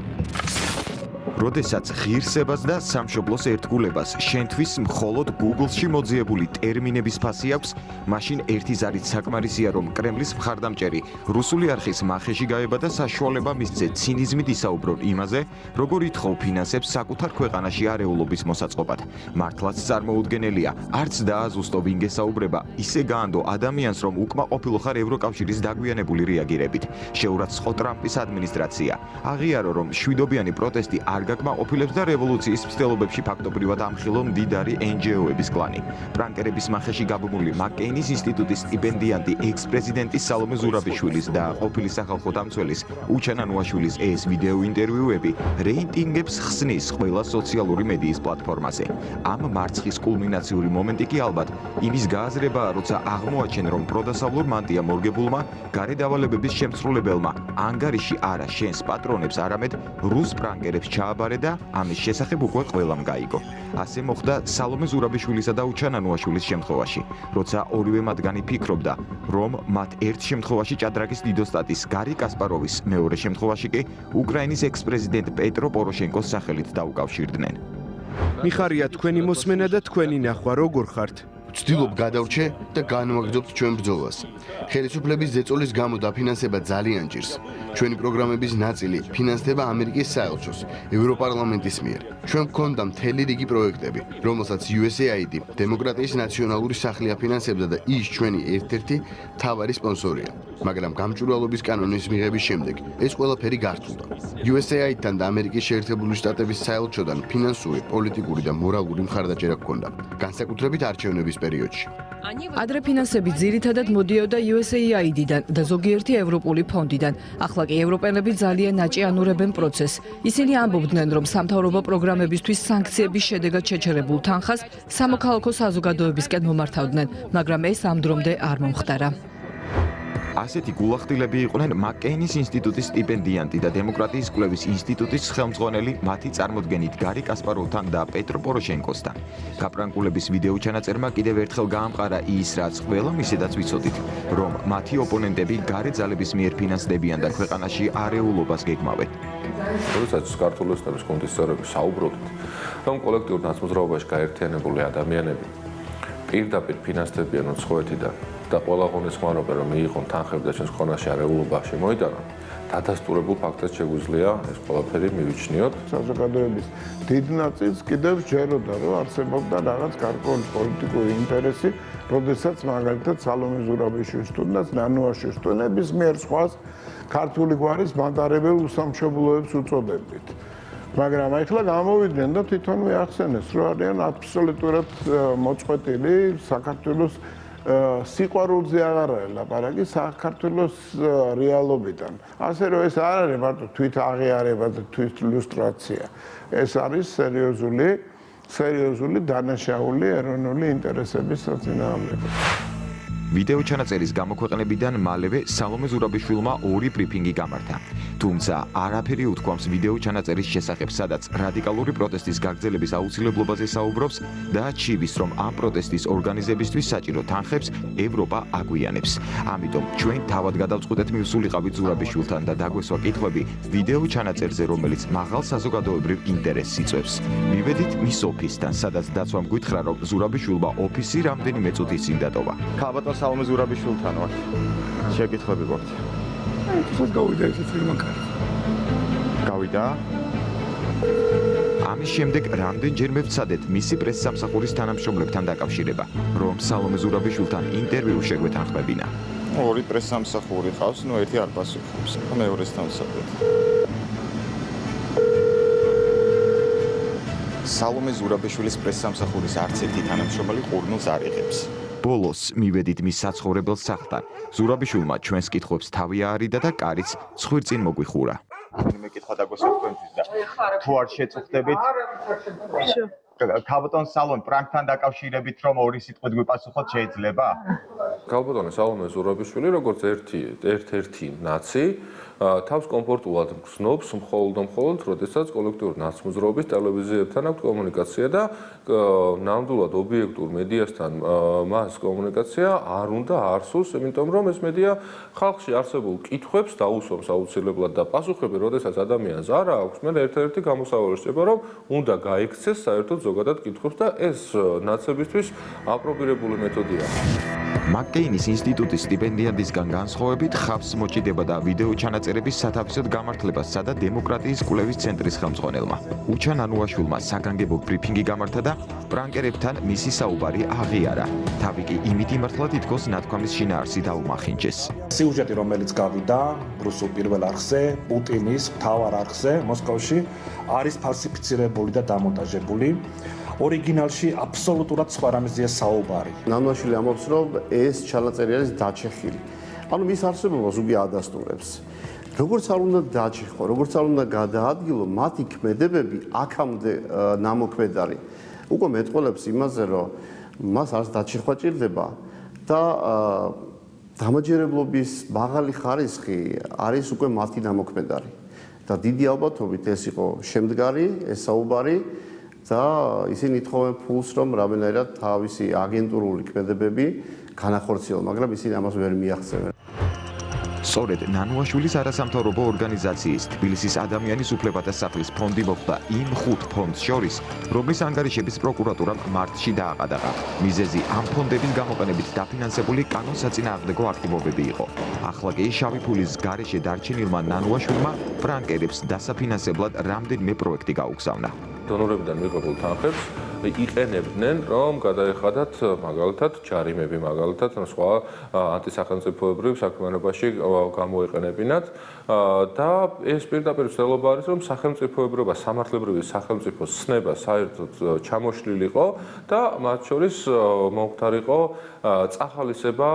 როდესაც ღირსებას და სამშობლოს ერთგულებას შენთვის მხოლოდ Google-ში მოძიებული ტერმინების ფასი აქვს, მაშინ ერთის არის საკმარისია, რომ კრემლის მხარდამჭერი რუსული არხის მახეში გაება და საშუალება მისცე ცინიზმით ისაუბრონ იმაზე, როგორ ითხოვ ფინანსებს საკუთარ ქვეყანაში არეულობის მოსაწყობად. მართლაც წარმოუდგენელია, არც დააზუსტო ვინ გესაუბრება, ისე გაანდო ადამიანს, რომ უკმაყოფილო ხარ ევროკავშირის დაგვიანებული რეაგირებით. შეურაცხყო ტრამპის ადმინისტრაცია. აღიარო, რომ შვიდობიანი პროტესტი არ გაკმაყოფილებს და რევოლუციის მცდელობებში ფაქტობრივად ამხილო მდიდარი NGO-ების კლანი. პრანკერების მახეში გაბმული მაკეინის ინსტიტუტის სტიპენდიანტი ექს-პრეზიდენტი სალომე ზურაბიშვილის და ყოფილი სახალხო დამცველის უჩანა ნუაშვილის ეს ვიდეო ინტერვიუები რეიტინგებს ხსნის ყველა სოციალური მედიის პლატფორმაზე. ამ მარცხის კულმინაციური მომენტი კი ალბათ იმის გააზრებაა, როცა აღმოაჩენ, რომ პროდასავლურ მანტია მორგებულმა გარე დავალებების შემსრულებელმა ანგარიში არა შენს პატრონებს, არამედ რუს პრანკერებს ჩააბარე და ამის შესახებ უკვე ყველამ გაიგო. ასე მოხდა სალომე ზურაბიშვილისა და უჩანა ნუაშვილის შემთხვევაში, როცა ორივე მათგანი ფიქრობდა, რომ მათ ერთ შემთხვევაში ჭადრაკის დიდოსტატის გარი კასპაროვის, მეორე შემთხვევაში კი უკრაინის ექს-პრეზიდენტ პეტრო პოროშენკოს სახელით დაუკავშირდნენ. მიხარია თქვენი მოსმენა და თქვენი ნახვა როგორ ხართ? ვცდილობ გადავრჩე და განვაგრძობთ ჩვენ ბრძოლას. ხელისუფლების ზეწოლის გამო დაფინანსება ძალიან ჭირს. ჩვენი პროგრამების ნაწილი ფინანსდება ამერიკის საელჩოს, ევროპარლამენტის მიერ. ჩვენ გვქონდა მთელი რიგი პროექტები, რომელსაც USAID, დემოკრატიის ნაციონალური სახლი აფინანსებდა და ის ჩვენი ერთ-ერთი მთავარი სპონსორია. მაგრამ გამჭვირვალობის კანონის მიღების შემდეგ ეს ყველაფერი გართულდა. USAID-თან და ამერიკის შეერთებული შტატების საელჩოდან ფინანსური, პოლიტიკური და მორალური მხარდაჭერა გქონდა, განსაკუთრებით არჩევნების პერიოდში. ადრე ფინანსები ძირითადად მოდიოდა USAID-დან და ზოგიერთი ევროპული ფონდიდან. ახლა კი ევროპელები ძალიან აჭიანურებენ პროცესს. ისინი ამბობდნენ, რომ სამთავრობო პროგრამებისთვის სანქციების შედეგად შეჩერებულ თანხას სამოქალაქო საზოგადოებისკენ მომართავდნენ, მაგრამ ეს ამ დრომდე არ მომხდარა. ასეთი გულახდილები იყვნენ მაკეინის ინსტიტუტის სტიპენდიანტი და დემოკრატიის კვლევის ინსტიტუტის ხელმძღვანელი მათი წარმოდგენით გარი კასპაროვთან და პეტრო პოროშენკოსთან. გაპრანკულების ვიდეო ჩანაწერმა კიდევ ერთხელ გაამყარა ის, რაც ყველა მისედაც ვიცოდით, რომ მათი ოპონენტები გარე ძალების მიერ ფინანსდებიან და ქვეყანაში არეულობას გეგმავენ. როდესაც ქართული ოცნების გუნდის წევრები საუბრობთ, რომ კოლექტიურ ნაცმოძრაობაში გაერთიანებული ადამიანები პირდაპირ ფინანსდებიან უცხოეთიდან და ყველა ღონისძიებამ რომ მიიღონ თანხები და ჩვენს ქვეყანაში არეულობა შემოიტანონ, დადასტურებულ ფაქტად შეგვიძლია ეს ყველაფერი მივიჩნიოთ. საზოგადოების დიდ ნაწილს კიდევ სჯეროდა, რომ არსებობდა რაღაც გარკვეული პოლიტიკური ინტერესი, როდესაც მაგალითად სალომე ზურაბიშვილის თუნდაც ნანუაშვილის ნებისმიერ სხვას ქართული გვარის მატარებელ უსამშობლოებს უწოდებდით. მაგრამ ახლა გამოვიდნენ და თვითონ მიახსენეს, რომ არიან აბსოლუტურად მოწყვეტილი საქართველოს სიყვარულზე აღარ ელაპარაკი საქართველოს რეალობიდან. ასე რომ ეს არ არის მარტო თვით აღიარება და თვით ლუსტრაცია. ეს არის სერიოზული დანაშაული ეროვნული ინტერესების საწინააღმდეგო. ვიდეო ჩანაწერის გამოქვეყნებიდან მალევე სალომე ზურაბიშვილმა ორი ბრიფინგი გამართა. თუმცა არაფერი უთქვამს ვიდეო ჩანაწერის შესახებ, სადაც რადიკალური პროტესტის გაგრძელების აუცილებლობაზე საუბრობს და ჩივის, რომ ამ პროტესტის ორგანიზებისთვის საჭირო თანხებს ევროპა აგვიანებს. ამიტომ ჩვენ თავად გადავწყვეტეთ მივსულიყავით ზურაბიშვილთან და დაგვესვა კითხვები ვიდეო ჩანაწერზე, რომელიც მაღალ საზოგადოებრივ ინტერესს იწვევს. მივედით მის ოფისთან, სადაც დაცვამ გითხრა, რომ ზურაბიშვილმა ოფისი რამდენიმე წუთის წინ დატოვა. სალომე ზურაბიშვილთან ვარ. შეკითხვები გვაქვს. ეს გავიდა ეს ფილმაკარი. გავიდა? ამის შემდეგ რამდენჯერმე ვცადეთ მისი პრესსამსახურის თანამშრომლებთან დაკავშირება, რომ სალომე ზურაბიშვილთან ინტერვიუ შეგვეთანხმებინა. ორი პრესსამსახური ყავს, ნუ ერთი არ პასუხობს. მეორესთან ვცადეთ. სალომე ზურაბიშვილის პრესსამსახურის არც ერთი თანამშრომელი ყურნულს არ იღებს. ბოლოს მივედით მის საცხოვრებელ სახლთან. ზურაბიშვილმა ჩვენს კითხვებს თავი აარიდა და კარიც ცხვირწინ მოგვიხურა. მე კითხვა დაგვესვა თქვენთვის და თუ არ შეწუხდებით ქალბატონ სალომე პრანკთან დაკავშირებით რომ ორი სიტყვით გვიპასუხოთ შეიძლება? ქალბატონი სალომე ზურაბიშვილი როგორც ერთ-ერთი ნაცი თავს კომფორტულად გრძნობს მხოლოდ როდესაც კოლექტიური ნაცმოძრაობის ტელევიზიებთან აქვს კომუნიკაცია და ნამდვილად ობიექტურ მედიასთან მას კომუნიკაცია არ უნდა არსოს, იმიტომ რომ ეს მედია ხალხში არსებულ კითხვებს დაუსვამს აუცილებლად და პასუხები, როდესაც ადამიანს არ აქვს, მე ერთ-ერთი გამოსავალი რჩება, რომ უნდა გაიქცეს საერთოდ ზოგადად კითხვებს და ეს ნაცებისთვის აპრობირებული მეთოდია. მაკკეინის ინსტიტუტის სტიპენდიადისგან განსხვავებით, ხავს მოჭიდება და ვიდეო ჩანაწერების სათავისად გამართლებას სცადა დემოკრატიის კვლევის ცენტრის ხელმძღვანელმა. უჩა ნანუაშვილმა საგანგებო ბრიფინგი გამართა და პრანკერებთან მისი საუბარი აღიარა. თავი კი იმით იმართლა თითქოს ნათქვამის შინაარსი დაუმახინჯეს. სიუჟეტი, რომელიც გავიდა რუსულ პირველ არხზე, პუტინის მთავარ არხზე მოსკოვში, არის ფალსიფიცირებული და დამონტაჟებული. ორიგინალში აბსოლუტურად სხვა რამეზია საუბარი. ნანუაშვილი ამბობს, რომ ეს ჩანაწერი არის დაჩეხილი. ანუ მის არსებობას უკვე ადასტურებს. როგორც არ უნდა დაჩეხო, როგორც არ უნდა გადაადგილო, მათი ქმედებები აქამდე ნამოქმედარი უკვე მეტყოლებს იმაზე, რომ მას არც დაჩეხვა ჭირდება და დამაჯერებლობის მაღალი ხარისხი არის უკვე მათი ნამოქმედარი. და დიდი ალბათობით ეს იყო შემდგარი, ეს საუბარი და ისინი ითხოვენ ფულს, რომ რამდენადაც თავისი აგენტურული ქმედებები განახორციელონ, მაგრამ ისინი ამას ვერ მიაღწევენ. სწორედ ნანუაშვილის არასამთავრობო ორგანიზაციის თბილისის ადამიანის უფლებათა სახლის ფონდი მოხვდა იმ 5 ფონდს შორის, რომლის ანგარიშების პროკურატურამ მარტში დააყადაღა. მიზეზი ამ ფონდების გამოყენებით დაფინანსებული კანონსაწინააღმდეგო აქტივობები იყო. ახლა კი შავი ფულის გარეშე დარჩენილმა ნანუაშვილმა ფრანკერებს დასაფინანსებლად რამდენიმე პროექტი გაუგზავნა. დონორებიდან მიღებულ თანხებს იყენებდნენ, რომ გადაეხადათ მაგალითად ჯარიმები, მაგალითად სხვა ანტისახელმწიფოებრივ საქმიანობაში გამოეყენებინათ და ეს პირდაპირ ცდილობა არის, რომ სახელმწიფოებრიობა, სამართლებრივი სახელმწიფოს ცნება საერთოდ ჩამოშლილიყო და მათ შორის მომხდარიყო წახალისება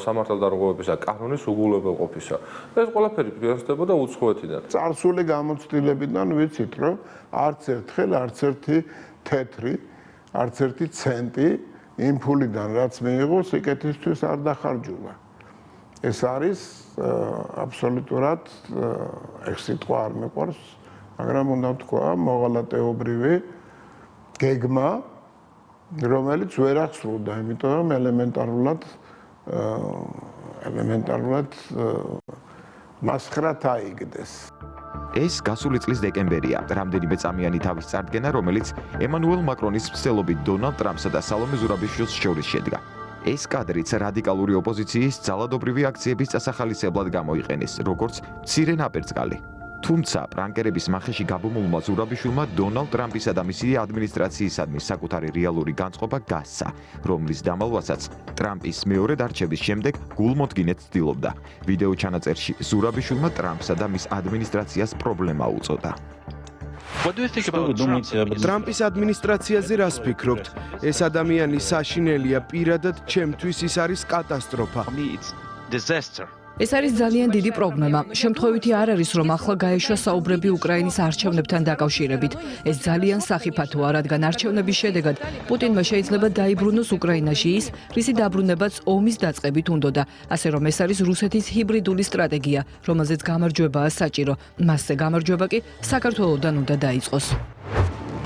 სამართალდარღვევებისა კანონის უგულებელყოფისა. ეს ყველაფერი ფინანსდებოდა უცხოეთიდან. წარსული გამოცდილებიდან ვიცით, რომ არც ერთხელ არც ერთი თეთრი, არც ერთი ცენტი იმ ფულიდან, რაც მიიღო, სიკეთისთვის არ დახარჯულა. ეს არის აბსოლუტურად ეს სიტყვა არ მიყვარს, მაგრამ უნდა ვთქვა, მოღალატეობრივი გეგმა, რომელიც ვერ აღსრულდა, იმიტომ რომ ელემენტარულად მასხრად აიგდეს. ეს გასული წლის დეკემბერია, რამდენიმე წამიანი თავის წარდგენა, რომელიც ემანუელ მაკრონის მცდელობით დონალდ ტრამპსა და სალომე ზურაბიშვილს შორის შედგა. ეს კადრიც რადიკალური ოპოზიციის ძალადობრივი აქციების წასახალისებლად გამოიყენეს, როგორც მცირე ნაპერწკალი. თუმცა პრანკერების მახეში გაბმულმა ზურაბიშვილმა დონალდ ტრამპისა და მისი ადმინისტრაციისადმი საკუთარი რეალური განწყობა გასცა, რომლის დამალვასაც ტრამპის მეორედ არჩევის შემდეგ გულმოდგინედ ცდილობდა. ვიდეო ჩანაწერში ზურაბიშვილმა ტრამპსა და მის ადმინისტრაციას პრობლემა უწოდა. ტრამპის ადმინისტრაციაზე რას ფიქრობთ? ეს ადამიანი საშინელია, პირადად ჩემთვის ის არის კატასტროფა. ეს არის ძალიან დიდი პრობლემა. შემთხვევითი არ არის, რომ ახლა გაეშვა საუბრები უკრაინის არჩევნებთან დაკავშირებით. ეს ძალიან სახიფათოა, რადგან არჩევნების შედეგად პუტინმა შეიძლება დაიბრუნოს უკრაინაში ის, რისი დაბრუნებაც ომის დაწყებით უნდოდა. ასე რომ ეს არის რუსეთის ჰიბრიდული სტრატეგია, რომელზეც გამარჯვებაა საჭირო. მასზე გამარჯვება კი საქართველოსთან უნდა დაიწყოს.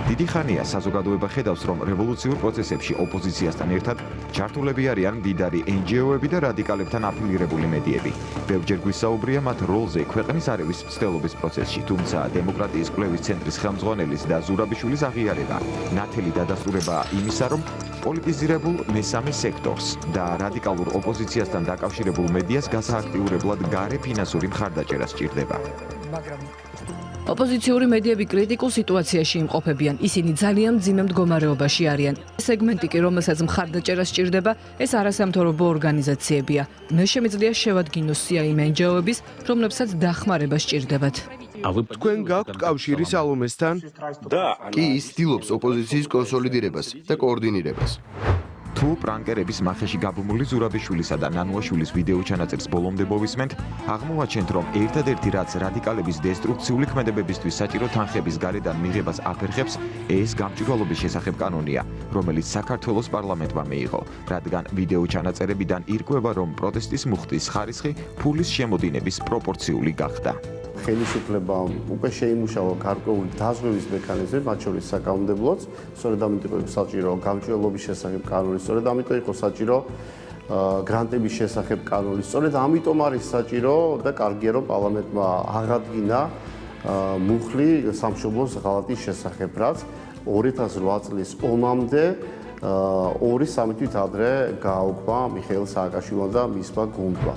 დიდი ხანია საზოგადოება ხედავს, რომ რევოლუციურ პროცესებში ოპოზიციასთან ერთად ჩართულები არიან მდიდარი NGO-ები და რადიკალებთან აფილირებული მედიები. ბევრჯერ გვისაუბრია მათ როლზე ქვეყნის არევის მცდელობის პროცესში, თუმცა დემოკრატიის კვლევის ცენტრის ხელმძღვანელის და ზურაბიშვილის აღიარება ნათელი დადასტურებაა იმისა, რომ პოლიტიზირებულ მესამე სექტორს და რადიკალურ ოპოზიციასთან დაკავშირებულ მედიას გასააქტიურებლად გარე ფინანსური მხარდაჭერა სჭირდება. ოპოზიციური მედიები კრიტიკულ სიტუაციაში იმყოფებიან. ისინი ძალიან მძიმე მდგომარეობაში არიან. სეგმენტი კი, რომელსაც მხარდაჭერა სჭირდება, ეს არასამთავრობო ორგანიზაციებია. მე შემიძლია შევადგინოს სია იმ NGO-ების, რომლებსაც დახმარება სჭირდებათ. თქვენ გაქვთ კავშირი სალომესთან? კი, ის ცდილობს ოპოზიციის კონსოლიდირებას და კოორდინირებას. თუ პრანკერების მახეში გაბმული ზურაბიშვილისა და ნანუაშვილის ვიდეო ჩანაწერს ბოლომდე მოვისმენთ, აღმოვაჩენთ, რომ ერთადერთი რაც რადიკალების დესტრუქციული ქმედებებისთვის საჭირო თანხების გარედან მიღებას აფერხებს, ეს გამჭვირვალობის შესახებ კანონია, რომელიც საქართველოს პარლამენტმა მიიღო, რადგან ვიდეო ჩანაწერებიდან ირკვევა, რომ პროტესტის მუხტის ხარისხი ფულის შემოდინების პროპორციული გახდა. ხელისუფლებამ უკვე შეიმუშავა გარკვეული დაზღვევის მექანიზმი, მათ შორის საკანონმდებლოც, სწორედ ამიტომ იყო საჭირო გამჭვირვალობის შესახებ კანონი, სწორედ ამიტომ იყო საჭირო გრანტების შესახებ კანონი, სწორედ ამიტომ არის საჭირო და კარგია რომ პარლამენტმა აღადგინა მუხლი სამშობლოს ღალატის შესახებ, რაც 2008 წლის ომამდე 2-3 თვით ადრე გააუქმა მიხეილ სააკაშვილმა და მისმა გუნდმა.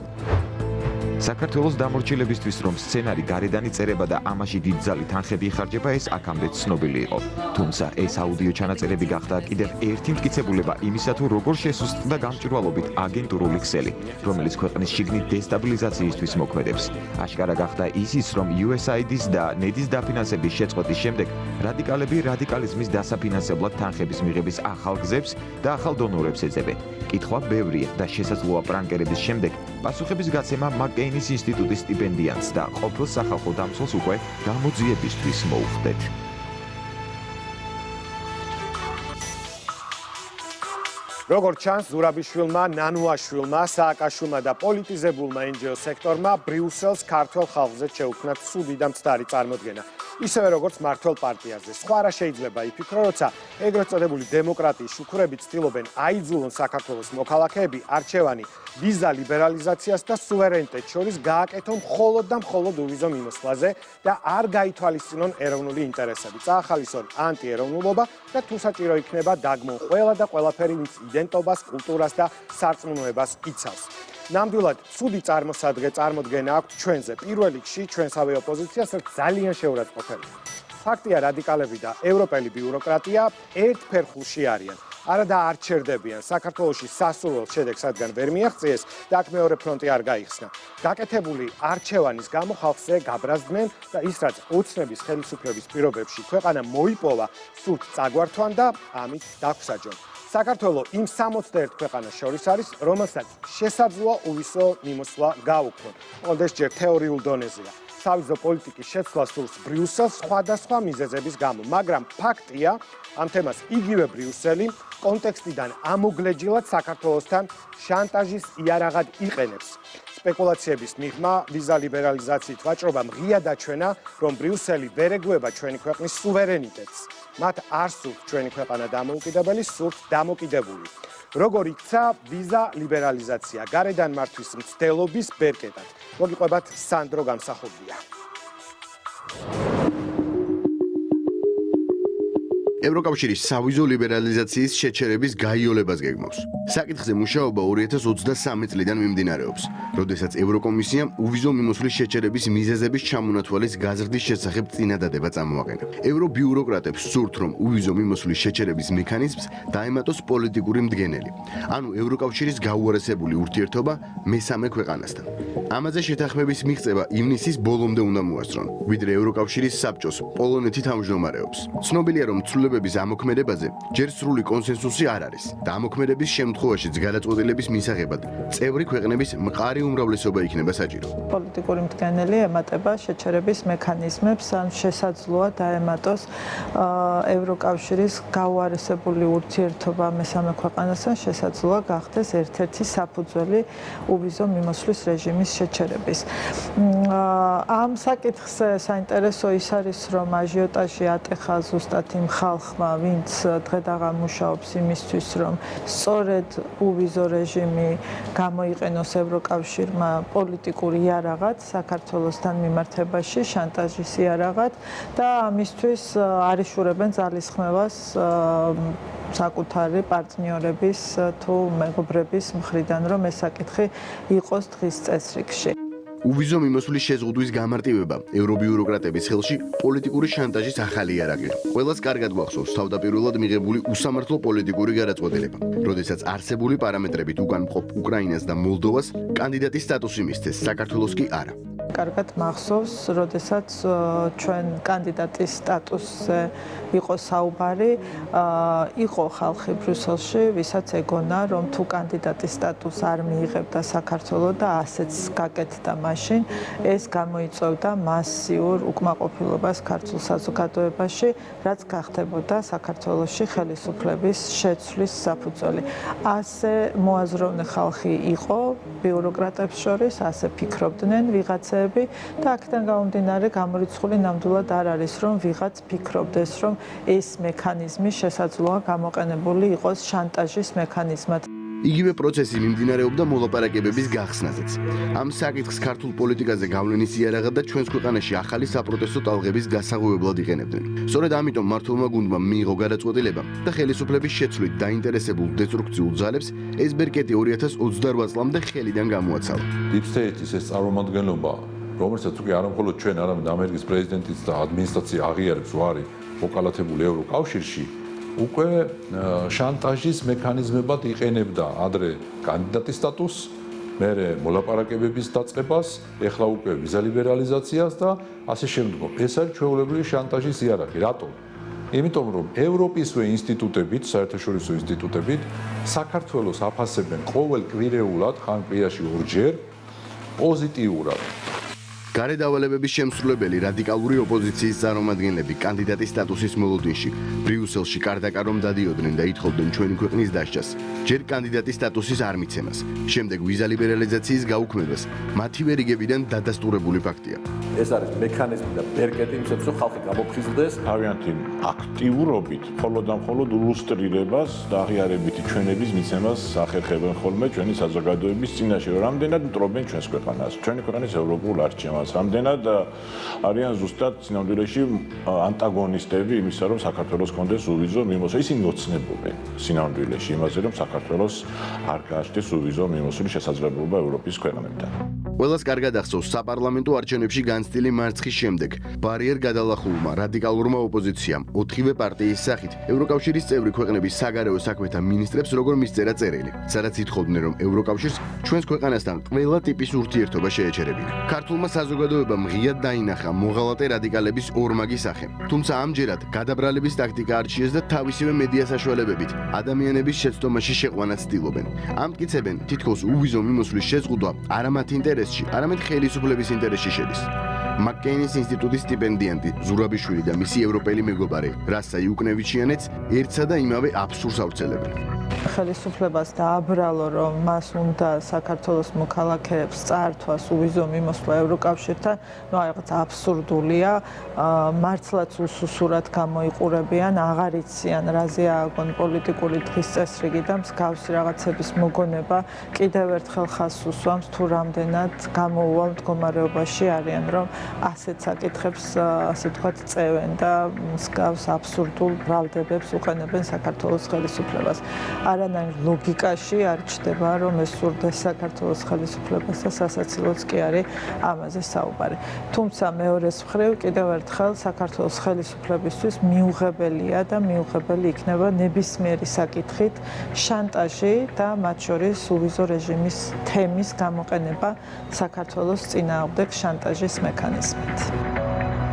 საქართველოს დამორჩილებისთვის რომ სცენარი გარედან იწერება და ამაში დიდ ძალით თანხები იხარჯება, ეს აქამდე ცნობილი იყო. თუმცა ეს აუდიო ჩანაწერები გახდა კიდევ ერთი მტკიცებულება იმისა, თუ როგორ შესუსტდა გამჭვირვალობით აგენტურული ქსელი, რომელიც ქვეყნის შიგნით დესტაბილიზაციისთვის მოქმედებს. აშკარა გახდა ისიც, რომ USAID-ის და NED-ის დაფინანსების შეწყვეტის შემდეგ რადიკალები რადიკალიზმის დასაფინანსებლად თანხების მიღების ახალ გზებს და ახალ დონორებს ეძებენ. კითხვა ბევრია და შესაძლოა პრანკერების შემდეგ პასუხების გაცემა მაკეინის ინსტიტუტის სტიპენდიანტს და ყოფილ სახალხო დამცველს უკვე გამოძიებისთვის მოუხდეთ. როგორც ჩანს, ზურაბიშვილმა, ნანუაშვილმა, სააკაშვილმა და პოლიტიზებულმა NGO სექტორმა ბრიუსელს ქართულ ხალხზე შეუქმნათ ცუდი და მცდარი წარმოდგენა. ისევე როგორც მართლ პარტიაზე. სხვა რა შეიძლება იფიქრო, როცა ეგრეთ წოდებული დემოკრატიის შუქურები ცდილობენ აიძულონ საქართველოს მოქალაქეები არჩევანი ვიზა ლიბერალიზაციას და სუვერენიტეტს შორის გააკეთონ მხოლოდ და მხოლოდ უვიზო მიმოსვლაზე და არ გაითვალისწინონ ეროვნული ინტერესები. წაახალისონ ანტიეროვნულობა და თუ საჭირო იქნება დაგმონ ყველა და ყველაფერი, ვინც იდენტობას, კულტურას და სარწმუნოებას იცავს. ნამდვილად ცუდი წარმოდგენა აქვს ჩვენზე, პირველ რიგში ჩვენსავე ოპოზიციას, რაც ძალიან შეურაცხყოფელი. ფაქტია, რადიკალები და ევროპელი ბიუროკრატია ერთ ფერხულში არიან. არადა არ ჩერდებიან, საქართველოში სასურველ შედეგს რადგან ვერ მიაღწიეს და აქ მეორე ფრონტი არ გაიხსნა. გაკეთებული არჩევანის გამო ხალხზე გაბრაზდნენ და ის რაც ოცნების ხელისუფლების პირობებში ქვეყანა მოიპოვა, სურთ წაგვართვან და ამით დაგვსაჯონ. საქართველო იმ 61 ქვეყანას შორის არის, რომელსაც შესაძლოა უვისო მიმოსვლა გაუქმონ. ყოველდღეს ჯერ თეორიულ დონეზეა. სავიზო პოლიტიკის შეცვლა სურს ბრიუსელს სხვადასხვა მიზეზების გამო, მაგრამ ფაქტია, ამ თემას იგივე ბრიუსელი კონტექსტიდან ამოგლეჯილად საქართველოსთან შანტაჟის იარაღად იყენებს. სპეკულაციების მიღმა ვიზა ლიბერალიზაციით ვაჭრობამ ღია დაჩვენა, რომ ბრიუსელი ვერ ეგუება ჩვენი ქვეყნის სუვერენიტეტს. მათ არ სურთ ჩვენი ქვეყანა დამოუკიდებელი, სურთ დამოკიდებული. როგორ იქცა ვიზა ლიბერალიზაცია გარედან მართვის მცდელობის ბერკეტად. მოგიყვებათ სანდრო გამსახურდია. ევროკავშირის სავიზო ლიბერალიზაციის შეჩერების გაიოლებას გეგმავს. საკითხზე მუშაობა 2023 წლიდან მიმდინარეობს, როდესაც ევროკომისიამ უვიზო მიმოსვლის შეჩერების მიზეზების ჩამონათვალის გაზრდის შესახებ წინადადება წამოაყენა. ევრობიუროკრატებს სურთ, რომ უვიზო მიმოსვლის შეჩერების მექანიზმს დაემატოს პოლიტიკური მდგენელი, ანუ ევროკავშირის გაუარესებული ურთიერთობა მესამე ქვეყანასთან. ამაზე შეთანხმების მიღწევა ივნისის ბოლომდე უნდა მოასწრონ, ვიდრე ევროკავშირის საბჭოს პოლონეთი თავმჯდომარეობს. ცნობილია, რომ ცვლილებების ამოქმედებაზე ჯერ სრული კონსენსუსი არ არის და ამოქმედების შემთხვევაშიც გადაწყვეტილების მისაღებად წევრი ქვეყნების მყარი უმრავლესობა იქნება საჭირო. პოლიტიკური მდგენელი ემატება შეჩერების მექანიზმებს, ან შესაძლოა დაემატოს ევროკავშირის გაუარესებული ურთიერთობა მესამე ქვეყანასთან, შესაძლოა გახდეს ერთ-ერთი საფუძველი უვიზო მიმოსვლის რეჟიმის შეჩერების. ამ საკითხზე საინტერესო ის არის, რომ აჟიოტაჟი ატეხა ზუსტად იმ ხალხმა, ვინც დღედაღამ მუშაობს იმისთვის, რომ სწორედ უვიზო რეჟიმი გამოიყენოს ევროკავშირმა პოლიტიკური იარაღად საქართველოსთან მიმართებაში, შანტაჟის იარაღად და ამისთვის არიშურებენ ძალისხმევას საკუთარი პარტნიორების თუ მეგობრების მხრიდან, რომ ეს საკითხი იყოს დღის წესრიგში. უვიზო მიმოსვლის შეზღუდვის გამარტივება ევრობიუროკრატების ხელში პოლიტიკური შანტაჟის ახალი იარაღია. ყველას კარგად გვახსოვს თავდაპირველად მიღებული უსამართლო პოლიტიკური გადაწყვეტილება, როდესაც არსებული პარამეტრებით უკან მყოფ უკრაინას და მოლდოვას კანდიდატის სტატუსი მისცეს, საქართველოს კი არა. კარგად მახსოვს, როდესაც ჩვენ კანდიდატის სტატუსზე იყო საუბარი, იყო ხალხი ბრიუსელში, ვისაც ეგონა, რომ თუ კანდიდატის სტატუსს არ მიიღებდა საქართველოს და ასეც გაკეთდა მაშინ, ეს გამოიწვევდა მასიურ უკმაყოფილებას ქართულ საზოგადოებაში, რაც გახდებოდა საქართველოში ხელისუფლების შეცვლის საფუძველი. ასე მოაზროვნე ხალხი იყო ბიუროკრატებს შორის, ასე ფიქრობდნენ ვიღაცები მოხელეები და აქედან გამომდინარე გამორიცხული ნამდვილად არ არის, რომ ვიღაც ფიქრობდეს, რომ ეს მექანიზმი შესაძლოა გამოყენებული იყოს შანტაჟის მექანიზმად. იგივე პროცესი მიმდინარეობდა მოლაპარაკებების გახსნაზეც. ამ საკითხს ქართულ პოლიტიკაზე გავლენის იარაღად და ჩვენს ქვეყანაში ახალი საპროტესტო ტალღების გასაღებებლად იყენებდნენ. სწორედ ამიტომ მმართველმა გუნდმა მიიღო გადაწყვეტილება და ხელისუფლების შეცვლით დაინტერესებულ დესტრუქციულ ძალებს ეს ბერკეტი 2028 წლამდე ხელიდან გამოაცალა. Deep State-ის ეს წარმომადგენლობა, რომელსაც უკვე არა მხოლოდ ჩვენ, არამედ ამერიკის პრეზიდენტიც და ადმინისტრაცია აღიარებს ვარი მოკალათებული ევროკავშირში, უკვე შანტაჟის მექანიზმებად იყენებდა ადრე კანდიდატის სტატუსს, მერე მოლაპარაკებების დაწყებას, ეხლა უკვე ვიზა ლიბერალიზაციას და ასე შემდგომ. ეს არის ჩვეულებრივი შანტაჟის იარაღი. რატომ? იმიტომ რომ ევროპისვე ინსტიტუტებით, საერთაშორისო ინსტიტუტებით საქართველოს აფასებენ ყოველ კვირეულად, ხან კვირაში ორჯერ პოზიტიურად. გარედავალებების შემსრულებელი რადიკალური ოპოზიციის წარმომადგენლები კანდიდატის სტატუსის მოლოდინში ბრიუსელში კარდაკარომ დადიოდნენ და ითხოვდნენ ჩვენი ქვეყნის დასჯას, ჯერ კანდიდატის სტატუსის არ მიცემას, შემდეგ ვიზა ლიბერალიზაციის გაუქმებას, მათივე რიგებიდან დადასტურებული ფაქტია. ეს არის მექანიზმი და ბერკეტი იმისათვის, რომ ხალხი გამოფხიზლდეს თავიანთი აქტიურობით, მხოლოდ და მხოლოდ ილუსტრირებას და აღიარებითი ჩვენების მიცემას ახერხებენ ხოლმე ჩვენი საზოგადოების წინაშე, რომ რამდენად მტრობენ ჩვენს ქვეყანას, ჩვენი ქვეყნის ევროპულ არჩევანს. რამდენად არიან ზუსტად სინამდვილეში ანტაგონისტები იმისა, რომ საქართველოს კონდეს უვიზო მიმოსვლა. ისინი ოცნებობენ სინამდვილეში იმაზე, რომ საქართველოს არ გააჩნდეს უვიზო მიმოსვლის შესაძლებლობა ევროპის ქვეყნებთან. ყველას კარგად ახსოვს საპარლამენტო არჩევნებში განცდილი მარცხის შემდეგ ბარიერ გადალახულმა რადიკალურმა ოპოზიციამ 4-ვე პარტიის სახით ევროკავშირის წევრი ქვეყნების საგარეო საქმეთა მინისტრებს როგორ მისწერა წერილი, სადაც ითხოვდნენ, რომ ევროკავშირს ჩვენს ქვეყანასთან ყველა ტიპის ურთიერთობა შეეჩერებინა. ქართულმა საზოგადოებამ ღიად დაინახა მოღალატე რადიკალების ორმაგი სახე. თუმცა ამჯერად გადაბრალების ტაქტიკა არჩიეს და თავისივე მედია საშუალებებით ადამიანების შეცდომაში შეყვანაც ცდილობენ. ამტკიცებენ, თითქოს უვიზო მიმოსვლის შეზღუდვა არა მათ ინტერესში, არამედ ხელისუფლების ინტერესში შედის. მაკკეინის ინსტიტუტის სტიპენდიანტი ზურაბიშვილი და მისი ევროპელი მეგობარი რასა იუკნევიჩიანეც ერთსა და იმავე აბსურდს ავრცელებენ. ხელისუფლებას დააბრალო, რომ მას უნდა საქართველოს მოქალაქეებს წაართვას უვიზო მიმოსვლა ევროკავშირთან, ნუ რაღაც აბსურდულია, მართლაც უსუსურად გამოიყურებიან, აღარ იციან, რაზე ააგონ პოლიტიკური დღის წესრიგი და მსგავსი რაღაცების მოგონება კიდევ ერთხელ ხაზს უსვამს, თუ რამდენად გამოუვალ მდგომარეობაში არიან, რომ ასეთ საკითხებს, ასე ვთქვათ, წევენ და მსგავს აბსურდულ ბრალდებებს უყენებენ საქართველოს ხელისუფლებას. არანაირ ლოგიკაში არ ჩნდება, რომ ეს სურდეს საქართველოს ხელისუფლებას და სასაცილოც კი არის ამაზე საუბარი. თუმცა მეორეს მხრივ კიდევ ერთხელ საქართველოს ხელისუფლებისთვის მიუღებელია და მიუღებელი იქნება ნებისმიერი საკითხით შანტაჟი და მათ შორის უვიზო რეჟიმის თემის გამოყენება საქართველოს წინააღმდეგ შანტაჟის მექანიზმით.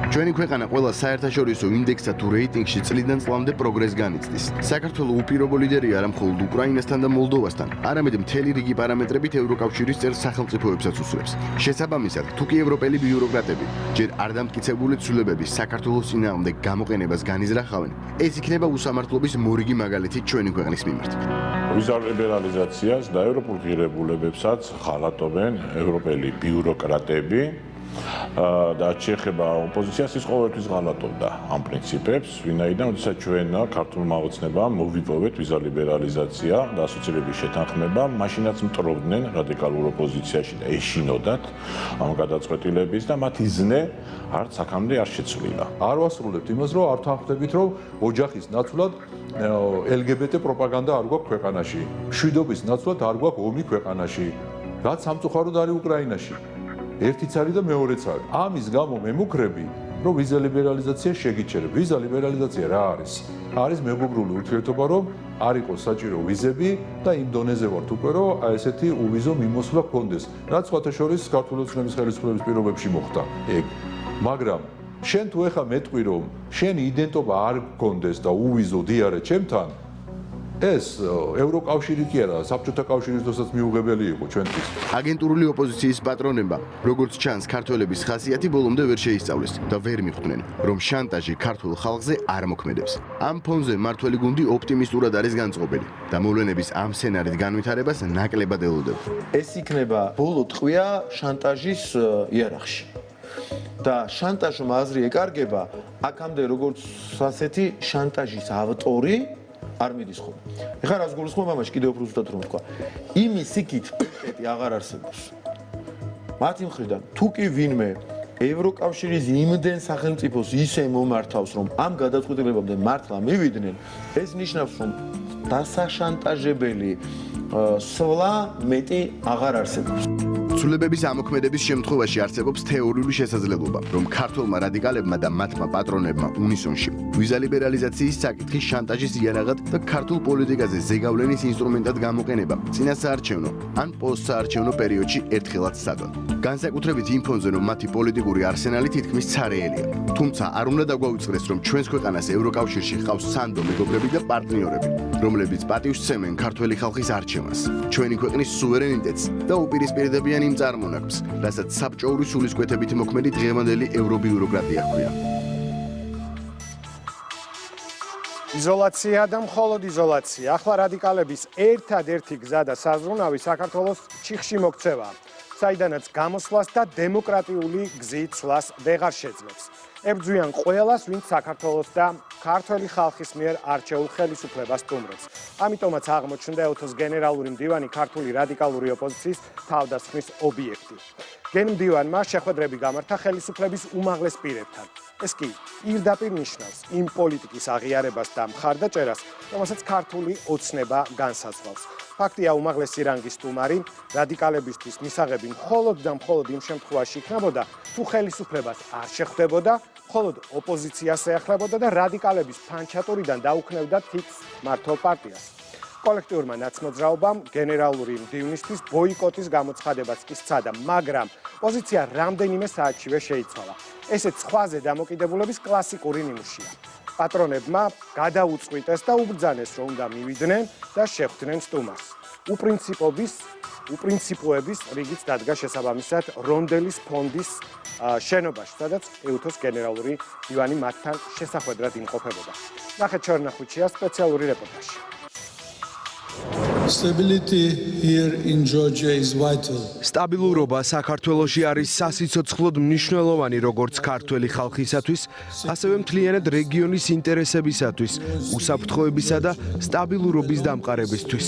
ჩვენი ქვეყანა ყველა საერთაშორისო ინდექსსა თუ რეიტინგში წლიდან წლამდე პროგრესს განიცდის. საქართველოს უპირობო ლიდერია არა მხოლოდ უკრაინასთან და მოლდოვასთან, არამედ მთელი რიგი პარამეტრებით ევროკავშირის წევრ სახელმწიფოებსაც უსწრებს. შესაბამისად, თუ კი ევროპელი ბიუროკრატები ჯერ არ დამტკიცებული ცვლილებების საქართველოს წინააღმდეგ გამოყენებას განიზრახავენ, ეს იქნება უსამართლობის მორიგი მაგალითი ჩვენი ქვეყნის მიმართ. ვიზა ლიბერალიზაციას და ევროპულ ღირებულებებსაც ხალატობენ ევროპელი ბიუროკრატები. და შეეხება ოპოზიციას ის ყოველთვის ღალატობდა ამ პრინციპებს, ვინაიდან როდესაც ჩვენ ქართულმა ოცნებამ მოვიპოვეთ ვიზა ლიბერალიზაცია და ასოცირების შეთანხმება, მაშინაც მტრობდნენ რადიკალურ ოპოზიციაში და ეშინოდათ ამ გადაწყვეტილების და მათი ზნე არც აქამდე არ შეცვლილა. არ ვასრულებთ იმას, რომ არ თანხმდებით, რომ ოჯახის ნაცვლად LGBT პროპაგანდა არ გვაქვს ქვეყანაში. მშვიდობის ნაცვლად არ გვაქვს ომი ქვეყანაში. რაც სამწუხაროდ არის უკრაინაში. ერთიც არის და მეორეც არის. ამის გამო მემუქრები, რომ ვიზა ლიბერალიზაცია შეგიჩერებ. ვიზა ლიბერალიზაცია რა არის? არის მეგობრული ურთიერთობა, რომ არ იყოს საჭირო ვიზები და იმ დონეზე ვართ უკვე, რომ ესეთი უვიზო მიმოსვლა გქონდეს. რაც სხვათა შორის ქართული ოცნების ხელისუფლების პირობებში მოხდა. ეგ. მაგრამ შენ თუ ეხა მეტყვი, რომ შენი იდენტობა არ გქონდეს და უვიზო დიარე ჩემთან, ეს ევროკავშირი კი არა, საბჭოთა კავშირის დროსაც მიუღებელი იყო ჩვენთვის. აგენტურული ოპოზიციის პატრონებმა, როგორც ჩანს, ქართველების ხასიათი ბოლომდე ვერ შეისწავლეს და ვერ მიხვდნენ, რომ შანტაჟი ქართულ ხალხზე არ მოქმედებს. ამ ფონზე მართველი გუნდი ოპტიმისტურად არის განწყობილი და მოვლენების ამ სცენარით განვითარებას ნაკლებად ელოდება. ეს იქნება ბოლო ტყვია შანტაჟის იერარქიაში. და შანტაჟმა აზრი ეკარგება, აქამდე როგორც ასეთი შანტაჟის ავტორი არ მიდის ხოლმე. ეხლა რას გულისხმობ ამაში კიდევ უფრო ზუსტად რომ ვთქვა. იმის იქით პაკეტი აღარ არსებობს. მათი მხრიდან თუ კი ვინმე ევროკავშირის იმდენ სახელმწიფოს ისე მომართავს, რომ ამ გადაწყვეტილებამდე მართლა მივიდნენ, ეს ნიშნავს, რომ დასაშანტაჟებელი სვლა მეტი აღარ არსებობს. ცვლილებების ამოქმედების შემთხვევაში არსებობს თეორიული შესაძლებლობა, რომ ქართველმა რადიკალებმა და მათმა პატრონებმა უნისონში ვიზა ლიბერალიზაციის საკითხის შანტაჟის იარაღად და ქართულ პოლიტიკაზე ზეგავლენის ინსტრუმენტად გამოყენება წინასაარჩევნო ან პოსტსაარჩევნო პერიოდში ერთხელაც სცადონ. განსაკუთრებით იმ ფონზე, რომ მათი პოლიტიკური არსენალი თითქმის ცარეელია. თუმცა არ უნდა დაგვაუწყდეს, რომ ჩვენს ქვეყანას ევროკავშირში ჰყავს სანდო მეგობრები და პარტნიორები, რომლებიც პატივს სცემენ ქართველი ხალხის არჩევანს, ჩვენი ქვეყნის სუვერენიტეტს და უპირისპირდებიან იმ წარმონაქმს, რასაც საბჭოური სულისკვეთებით მოქმედი დღევანდელი ევრობიუროკრატია ჰქვია. იზოლაცია და მხოლოდ იზოლაცია. ახლა რადიკალების ერთადერთი გზა და საზრუნავი საქართველოს ჩიხში მოქცევაა, საიდანაც გამოსვლას და დემოკრატიული გზით სვლას ვეღარ შეძლებს. ებრძვიან ყველას, ვინც საქართველოს და ქართველი ხალხის მიერ არჩეულ ხელისუფლებას სტუმრობს. ამიტომაც აღმოჩნდა ეუთოს გენერალური მდივანი ქართული რადიკალური ოპოზიციის თავდასხმის ობიექტი. გენმდივანმა შეხვედრები გამართა ხელისუფლების უმაღლეს პირებთან. ეს კი პირდაპირ ნიშნავს იმ პოლიტიკის აღიარებას და მხარდაჭერას, რომელსაც ქართული ოცნება განსაზღვრავს. ფაქტია, უმაღლესი რანგის სტუმარი რადიკალებისთვის მისაღები მხოლოდ და მხოლოდ იმ შემთხვევაში იქნებოდა, თუ ხელისუფლებას არ შეხვდებოდა, მხოლოდ ოპოზიციას ეახლებოდა და რადიკალების ფანჩატურიდან დაუქნევდა თითქმის მართლ პარტიას. კოლექტიურმა ნაცმოძრაობამ გენერალური მდივნისთვის ბოიკოტის გამოცხადებაც კი სცადა, მაგრამ პოზიცია რამდენიმე საათშივე შეიცვალა. ესეც სხვაზე დამოკიდებულების კლასიკური ნიმუშია. პატრონებმა გადაუწყვიტეს და უბრძანეს, რომ უნდა მივიდნენ და შეხვდნენ სტუმარს. უპრინციპოების რიგიც დადგა შესაბამისად რონდელის ფონდის შენობაში, სადაც ეუთოს გენერალური მდივანი მათთან შესახვედრად იმყოფებოდა. ნახეთ ჩორნახუჩია სპეციალური რეპორტაჟი. სტაბილურობა საქართველოში არის სასიცოცხლოდ მნიშვნელოვანი როგორც ქართველი ხალხისათვის, ასევე მთლიანად რეგიონის ინტერესებისათვის, უსაფრთხოებისა და სტაბილურობის დამყარებისთვის.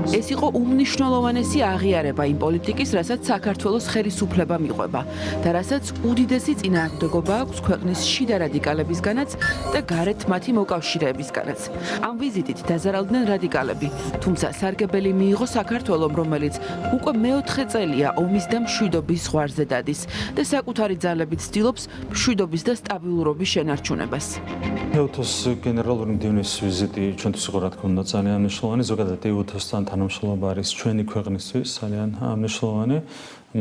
ეს იყო უმნიშვნელოვანესი აღიარება იმ პოლიტიკის, რასაც საქართველოს ხელისუფლება მიყვება და რასაც უდიდესი წინააღმდეგობა აქვს ქვეყნის შიდა რადიკალებისგანაც და გარეთ მათი მოკავშირეებისგანაც. ამ ვიზიტით დაზარალდნენ რადიკალები, თუმცა სარგებელი მიიღო საქართველომ, რომელიც უკვე მეოთხე წელია ომის და მშვიდობის ზღვარზე დადის და საკუთარი ძალებით ცდილობს მშვიდობის და სტაბილურობის შენარჩუნებას. ეუთოს გენერალური მდივნის ვიზიტი ჩვენთვის იყო, რა თქმა უნდა, ძალიან მნიშვნელოვანი, ზოგადად ეუთოსთან თანამშრომლობა არის ჩვენი ქვეყნისთვის ძალიან მნიშვნელოვანი.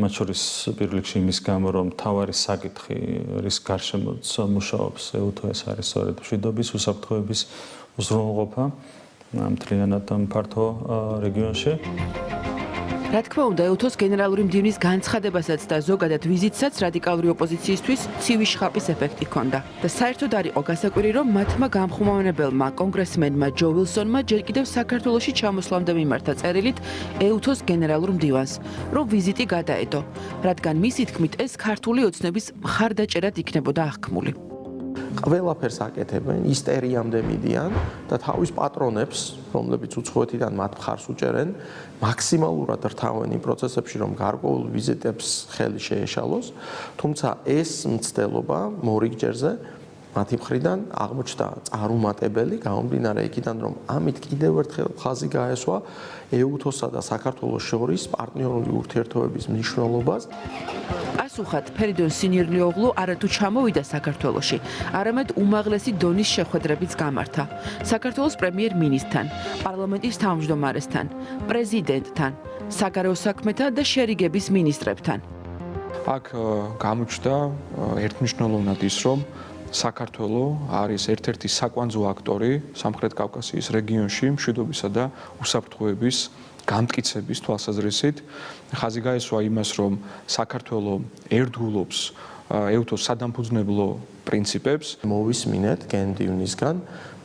მათ შორის პირველ რიგში იმის გამო, რომ მთავარი საკითხი, რის გარშემოც მუშაობს ეუთო, ეს არის სწორედ მშვიდობის, უსაფრთხოების უზრუნველყოფა მთლიანად ფართო რეგიონში. რა თქმა უნდა, ეუთოს გენერალური მდივნის განცხადებასაც და ზოგადად ვიზიტსაც რადიკალური ოპოზიციისთვის ცივი შხაპის ეფექტი ჰქონდა. და საერთოდ არ იყო გასაკვირი, რომ მათმა გამხმოვანებელმა კონგრესმენმა ჯო ვილსონმა ჯერ კიდევ საქართველოში ჩამოსვლამდე მიმართა წერილით ეუთოს გენერალურ მდივანს, რომ ვიზიტი გადაედო, რადგან მისი თქმით ეს ქართული ოცნების მხარდაჭერად იქნებოდა აღქმული. ყველაფერს აკეთებენ, ისტერიამდე მიდიან და თავის პატრონებს, რომლებიც უცხოეთიდან მათ მხარს უჭერენ, მაქსიმალურად რთავენ იმ პროცესებში, რომ გარკვეულ ვიზიტებს ხელი შეეშალოს, თუმცა ეს მცდელობა მორიგჯერზე მათი მხრიდან აღმოჩნდა წარუმატებელი, გამომდინარე იქიდან, რომ ამით კიდევ ერთხელ ხაზი გაესვა ეუთოსა და საქართველოს შორის პარტნიორული ურთიერთობების მნიშვნელობას. პასუხად ფერიდონ სინირლიოღლუ არათუ ჩამოვიდა საქართველოში, არამედ უმაღლესი დონის შეხვედრებიც გამართა. საქართველოს პრემიერ-მინისტრთან, პარლამენტის თავმჯდომარესთან, პრეზიდენტთან, საგარეო საქმეთა და შერიგების მინისტრებთან. აქ გამოჩნდა ერთმნიშვნელოვნად ის, რომ საქართველო არის ერთ-ერთი საკვანძო აქტორი სამხრეთ კავკასიის რეგიონში მშვიდობისა და უსაფრთხოების გამტკიცების თვალსაზრისით. ხაზი გაესვა იმას, რომ საქართველო ერთგულობს ეუთოს სადამფუძნებლო პრინციპებს. მოვისმინეთ გენდივნისგან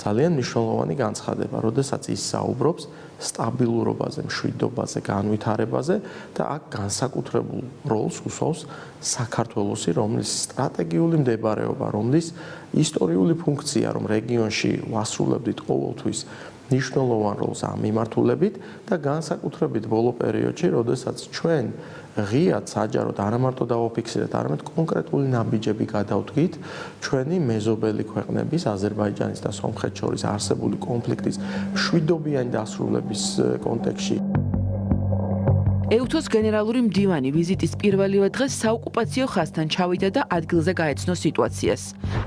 ძალიან მნიშვნელოვანი განცხადება, როდესაც ის საუბრობს სტაბილურობაზე, მშვიდობაზე, განვითარებაზე და აქ განსაკუთრებულ როლს უსვავს საქართველოსი, რომლის სტრატეგიული მდებარეობა, რომლის ისტორიული ფუნქცია, რომ რეგიონში ვასრულებდით ყოველთვის მნიშვნელოვან როლს ამ მიმართულებით და განსაკუთრებით ბოლო პერიოდში, როდესაც ჩვენ ღიად საჯაროდ არა მარტო დავაფიქსირეთ, არამედ კონკრეტული ნაბიჯები გადავდგით ჩვენი მეზობელი ქვეყნების აზერბაიჯანის და სომხეთის შორის არსებული კონფლიქტის მშვიდობიანი დასრულების კონტექსტში. ეუთოს გენერალური მდივანი ვიზიტის პირველივე დღეს საოკუპაციო ხაზთან ჩავიდა და ადგილზე გაეცნო სიტუაციას.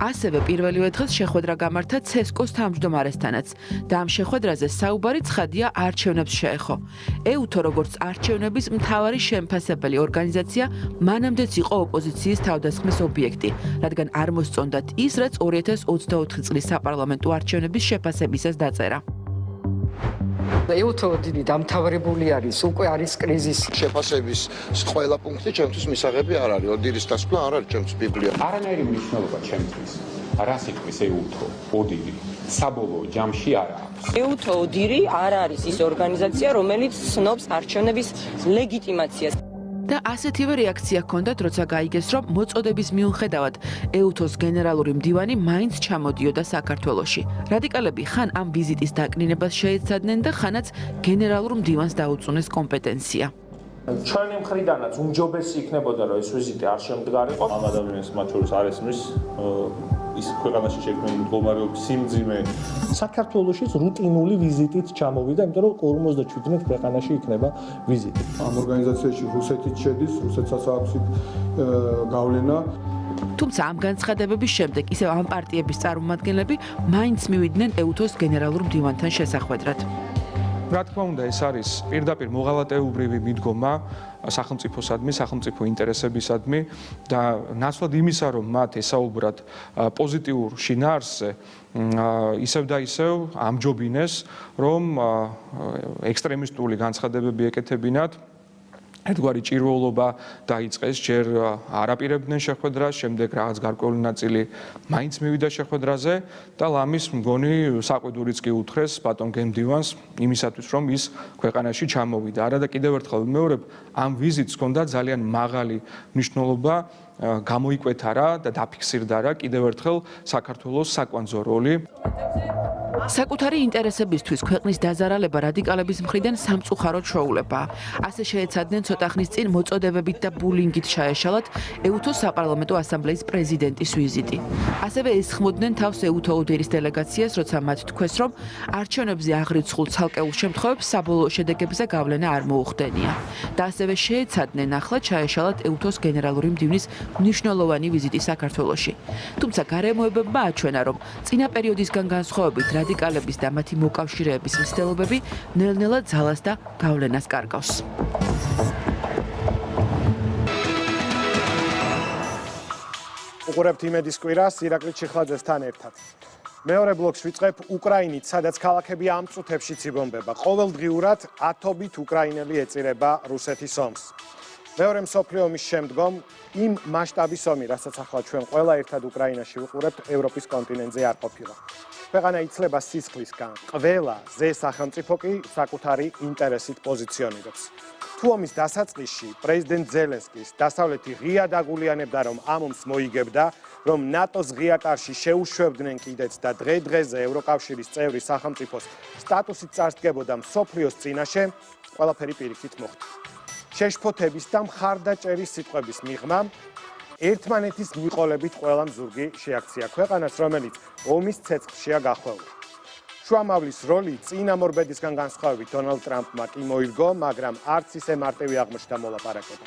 ასევე პირველივე დღეს შეხვედრა გამართა ცესკოს თავმჯდომარესთანაც და ამ შეხვედრაზე საუბარი ცხადია არჩევნებს შეეხო. ეუთო როგორც არჩევნების მთავარი შემფასებელი ორგანიზაცია მანამდეც იყო ოპოზიციის თავდასხმის ობიექტი, რადგან არ მოსწონდათ ის, რაც 2024 წლის საპარლამენტო არჩევნების შეფასებისას დაწერა. ეუთო დიდი დამთავრებული არის, უკვე არის კრიზისი. შეფასების ყველა პუნქტი ჩემთვის მისაღები არ არის. ოდირის დასკვნა არ არის ჩემთვის ბიბლია. არანაირი მნიშვნელობა ჩემთვის. რას იკვის ეუთო, ოდირი, საბოლოო ჯამში არ აქვს. ეუთო ოდირი არ არის ის ორგანიზაცია, რომელიც ცნობს არჩევნების ლეგიტიმაციას. და ასეთივე რეაქცია ჰქონდათ, როცა გაიგეს, რომ მოწოდების მიუხედავად ეუთოს გენერალური მდივანი მაინც ჩამოდიოდა საქართველოში. რადიკალები ხან ამ ვიზიტის დაკნინებას შეეცადნენ და ხანაც გენერალურ მდივანს დაუწუნეს კომპეტენცია. ჩვენი მხრიდანაც უმჯობესი იქნებოდა, რომ ეს ვიზიტი არ შემდგარიყო. ამ ადამიანს მათ შორის არ ესმის ის ქვეყანაში შექმნილი მდგომარეობის სიმძიმე. საქართველოშიც რუტინული ვიზიტით ჩამოვიდა, იმიტომ რომ 57 ქვეყანაში იქნება ვიზიტი. ამ ორგანიზაციაში რუსეთიც შედის, რუსეთსაც აქვს გავლენა. თუმცა ამ განცხადებების შემდეგ ისევ ამ პარტიების წარმომადგენლები მაინც მივიდნენ ეუთოს გენერალურ მდივანთან შესახვედრად. რა თქმა უნდა, ეს არის პირდაპირ მოღალატეობრივი მიდგომა სახელმწიფოსადმი, სახელმწიფო ინტერესებისადმი და ნაცვლად იმისა, რომ მათ ესაუბრათ პოზიტიურ შინაარსზე, ისევ და ისევ ამჯობინეს, რომ ექსტრემისტული განცხადებები ეკეთებინათ. ერთგვარი ჭირვეულობა დაიწყეს, ჯერ არ აპირებდნენ შეხვედრას, შემდეგ რაღაც გარკვეული ნაწილი მაინც მივიდა შეხვედრაზე და ლამის მგონი საყვედურიც კი უთხრეს ბატონ გემდივანს იმისათვის, რომ ის ქვეყანაში ჩამოვიდა. არა და კიდევ ერთხელ ვიმეორებ, ამ ვიზიტს ჰქონდა ძალიან მაღალი მნიშვნელობა, გამოიკვეთა და დაფიქსირდა რა კიდევ ერთხელ საქართველოს საკვანძო როლი. საკუთარი ინტერესებისთვის ქვეყნის დაზარალება რადიკალების მხრიდან სამწუხაროდ შოულებაა. ასე შეეცადნენ ცოტა ხნის წინ მოწოდებებით და ბულინგით ჩაეშალათ ეუთოს საპარლამენტო ასამბლეის პრეზიდენტის ვიზიტი. ასევე ესხმოდნენ თავს ეუთო ოდირის დელეგაციას, როცა მათ თქვეს, რომ არჩევნებზე აღრიცხულ ცალკეულ შემთხვევებს საბოლოო შედეგებზე გავლენა არ მოუხდენია. და ასევე შეეცადნენ ახლა ჩაეშალათ ეუთოს გენერალური მდივნის მნიშვნელოვანი ვიზიტი საქართველოში. თუმცა გარემოებებმა აჩვენა, რომ წინა პერიოდისგან განსხვავებით რადიკალების და მათი მოკავშირეების მცდელობები ნელ-ნელა ძალას და გავლენას კარგავს. უყურებთ იმედის კვირას ირაკლი ჩიხლაძესთან ერთად. მეორე ბლოკს ვიწყებ უკრაინით, სადაც ქალაქები ამ წუთებში ციბომბება. ყოველდღიურად ათობით უკრაინელი ეწირება რუსეთის ომს. მეორე მსოფლიო ომის შემდგომ იმ მასშტაბის ომი, რასაც ახლა ჩვენ ყველა ერთად უკრაინაში ვიყურებთ, ევროპის კონტინენტზე არ ყოფილა. ქვეყანა იცლება სისხლისგან, ყველა ზე სახელმწიფო კი საკუთარი ინტერესით პოზიციონირებს. თუ ომის დასაწყისში პრეზიდენტ ზელენსკის დასავლეთი ღიად აგულიანებდა, რომ ამ ომს მოიგებდა, რომ ნატოს ღია კარში შეუშვებდნენ კიდეც და დღე-დღეზე ევროკავშირის წევრი სახელმწიფოს სტატუსით წარსდგებოდა მსოფლიოს წინაშე, ყველაფერი პირიქით მოხდა. შეშფოთების და მხარდაჭერის სიტყვების მიღმა ერთმანეთის მიყოლებით ყველამ ზურგი შეაქცია ქვეყანას, რომელიც ომის ცეცხლშია გახვეული. შუამავლის როლი წინა მორბედისგან განსხვავებით დონალდ ტრამპმა კი მოიგო, მაგრამ არც ისე მარტივი აღმოჩნდა მოლაპარაკება.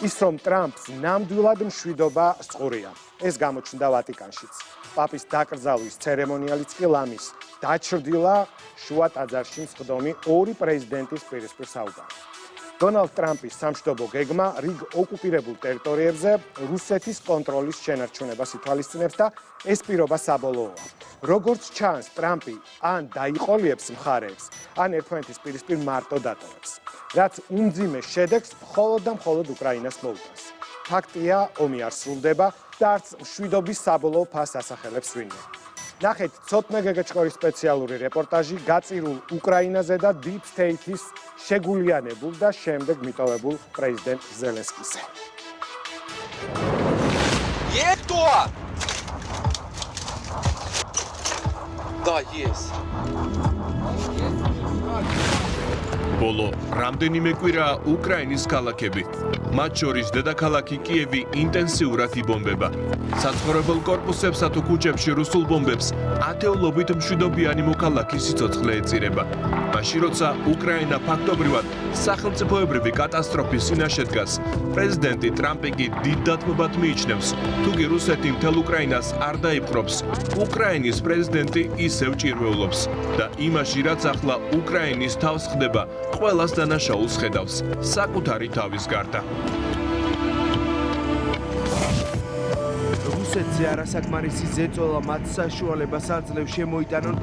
ის რომ ტრამპს ნამდვილად მშვიდობა სწორია. ეს გამოჩნდა ვატიკანშიც. პაპის დაკრძალვის ცერემონიალიც კი ლამის დაჩრდილა შუა ტაძარში მსხდომი ორი პრეზიდენტის პირისპირ საუბარი. დონალდ ტრამპის სამშვიდობო გეგმა რიგ ოკუპირებულ ტერიტორიებზე რუსეთის კონტროლის შენარჩუნებას ითვალისწინებს და ეს პირობა საბოლოოა. როგორც ჩანს, ტრამპი ან დაიყოლიებს მხარეებს, ან ერთმანეთის პირისპირ მარტო დატოვებს, რაც უმძიმე შედეგს მხოლოდ და მხოლოდ უკრაინას მოუტანს. ფაქტია, ომი არ სრულდება და არც მშვიდობის საბოლოო ფასს ასახელებს ვინმე. ნახეთ ცოტნე გეგეჭკორის სპეციალური რეპორტაჟი გაწირულ უკრაინაზე და Deep State-ის შეგულიანებულ და შემდეგ მიტოვებულ პრეზიდენტ ზელენსკიზე. Da, yes. ბოლო რამდენიმე კვირაა უკრაინის ქალაქები. მათ შორის დედაქალაქი კიევი ინტენსიურად იბომბება. საცხოვრებელ კორპუსებსა თუ ქუჩებში რუსულ ბომბებს ათეულობით მშვიდობიანი მოქალაქის სიცოცხლე ეწირება. მაშინ როცა უკრაინა ფაქტობრივად სახელმწიფოებრივი კატასტროფის წინაშე დგას, პრეზიდენტი ტრამპი კი დიდ დათმობად მიიჩნევს, თუკი რუსეთი მთელ უკრაინას არ დაიპყრობს, უკრაინის პრეზიდენტი ისევ ჭირვეულობს და იმაში, რაც ახლა უკრაინის თავს ხდება, ყველას დანაშაულს ხედავს, საკუთარი თავის გარდა. რუსეთზე არასაკმარისი ზეწოლა მათ საშუალებას აძლევს შემოიტანონ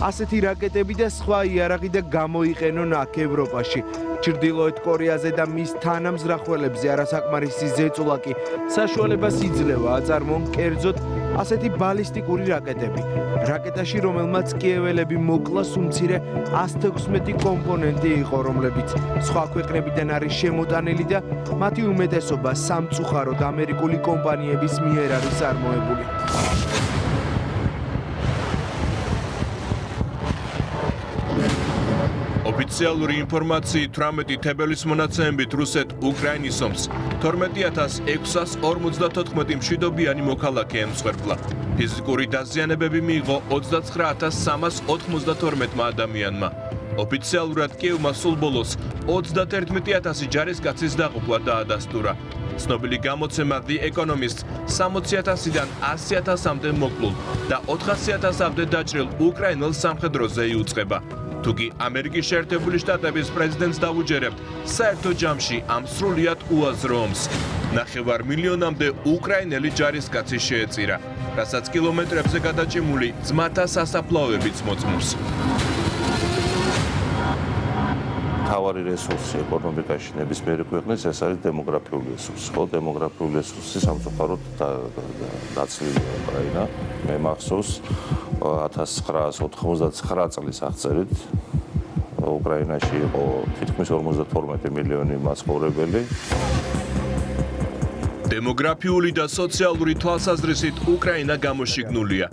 ასეთი რაკეტები და სხვა იარაღი და გამოიყენონ აქ ევროპაში. ჩრდილოეთ კორეაზე და მის თანამზრახველებზე არასაკმარისი ზეწოლა კი საშუალებას იძლევა აწარმოონ კერძოდ ასეთი ბალისტიკური რაკეტები. რაკეტაში, რომელმაც კიეველები მოკლას უმცირე 116 კომპონენტი იყო, რომლებიც სხვა ქვეყნებიდან არის შემოტანილი და მათი უმეტესობა სამწუხაროდ ამერიკული კომპანიების მიერ არის წარმოებული. ოფიციალური ინფორმაციით 18 თებერვლის მონაცემებით რუსეთ-უკრაინის ომს 12654 მშვიდობიანი მოქალაქე ემსხვერპლა. ფიზიკური დაზიანებები მიიღო 29392 ადამიანმა. ოფიციალურად კიევმა სულ ბოლოს 31000 ჯარისკაცის დაყოფა დაადასტურა. ცნობილი გამოცემა The Economist 60000-დან 100000-მდე მოკლულ და 400000-მდე დაჭრილ უკრაინელ სამხედროზე იუწყება. თუკი ამერიკის შეერთებული შტატების პრეზიდენტს დავუჯერებთ, საერთო ჯამში ამ სრულიად უაზრო ომს 9 მილიონამდე უკრაინელი ჯარისკაცი შეეწირა, რასაც კილომეტრებზე გადაჭიმული ძმათა სასაფლაოებიც მოწმობს. თავარი რესურსი ეკონომიკაში ნებისმიერი ქვეყნის ეს არის დემოგრაფიული რესურსი. ხო, დემოგრაფიული რესურსი სამწუხაროდ დაცლილია უკრაინა. მე მახსოვს 1999 წლის აღწერით უკრაინაში იყო თითქმის 52 მილიონი მაცხოვრებელი. დემოგრაფიული და სოციალური თვალსაზრისით უკრაინა გამოშიგნულია.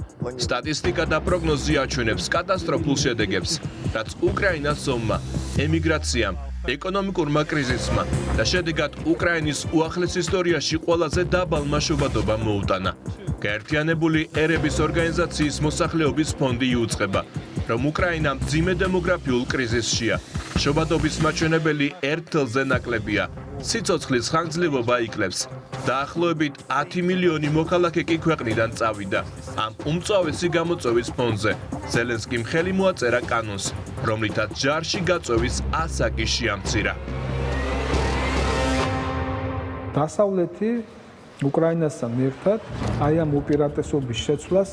სტატისტიკა და პროგნოზი აჩვენებს კატასტროფულ შედეგებს, რაც უკრაინას ომმა, ემიგრაციამ, ეკონომიკურმა კრიზისმა და შედეგად უკრაინის უახლეს ისტორიაში ყველაზე დაბალმა შობადობამ მოუტანა. გაერთიანებული ერების ორგანიზაციის მოსახლეობის ფონდი იუწყება, რომ უკრაინა მძიმე დემოგრაფიულ კრიზისშია. შობადობის მაჩვენებელი 1 თელზე ნაკლებია. სიცოცხლის ხანგრძლივობა იკლებს. დაახლოებით 10 მილიონი მოქალაქე კი ქვეყნიდან წავიდა. ამ უმწვავესი გამოწვევის ფონზე ზელენსკიმ ხელი მოაწერა კანონს, რომლითაც ჯარში გაწვევის ასაკი შეამცირა. დასავლეთი უკრაინასთან ერთად აი ამ უპირატესობის შეცვლას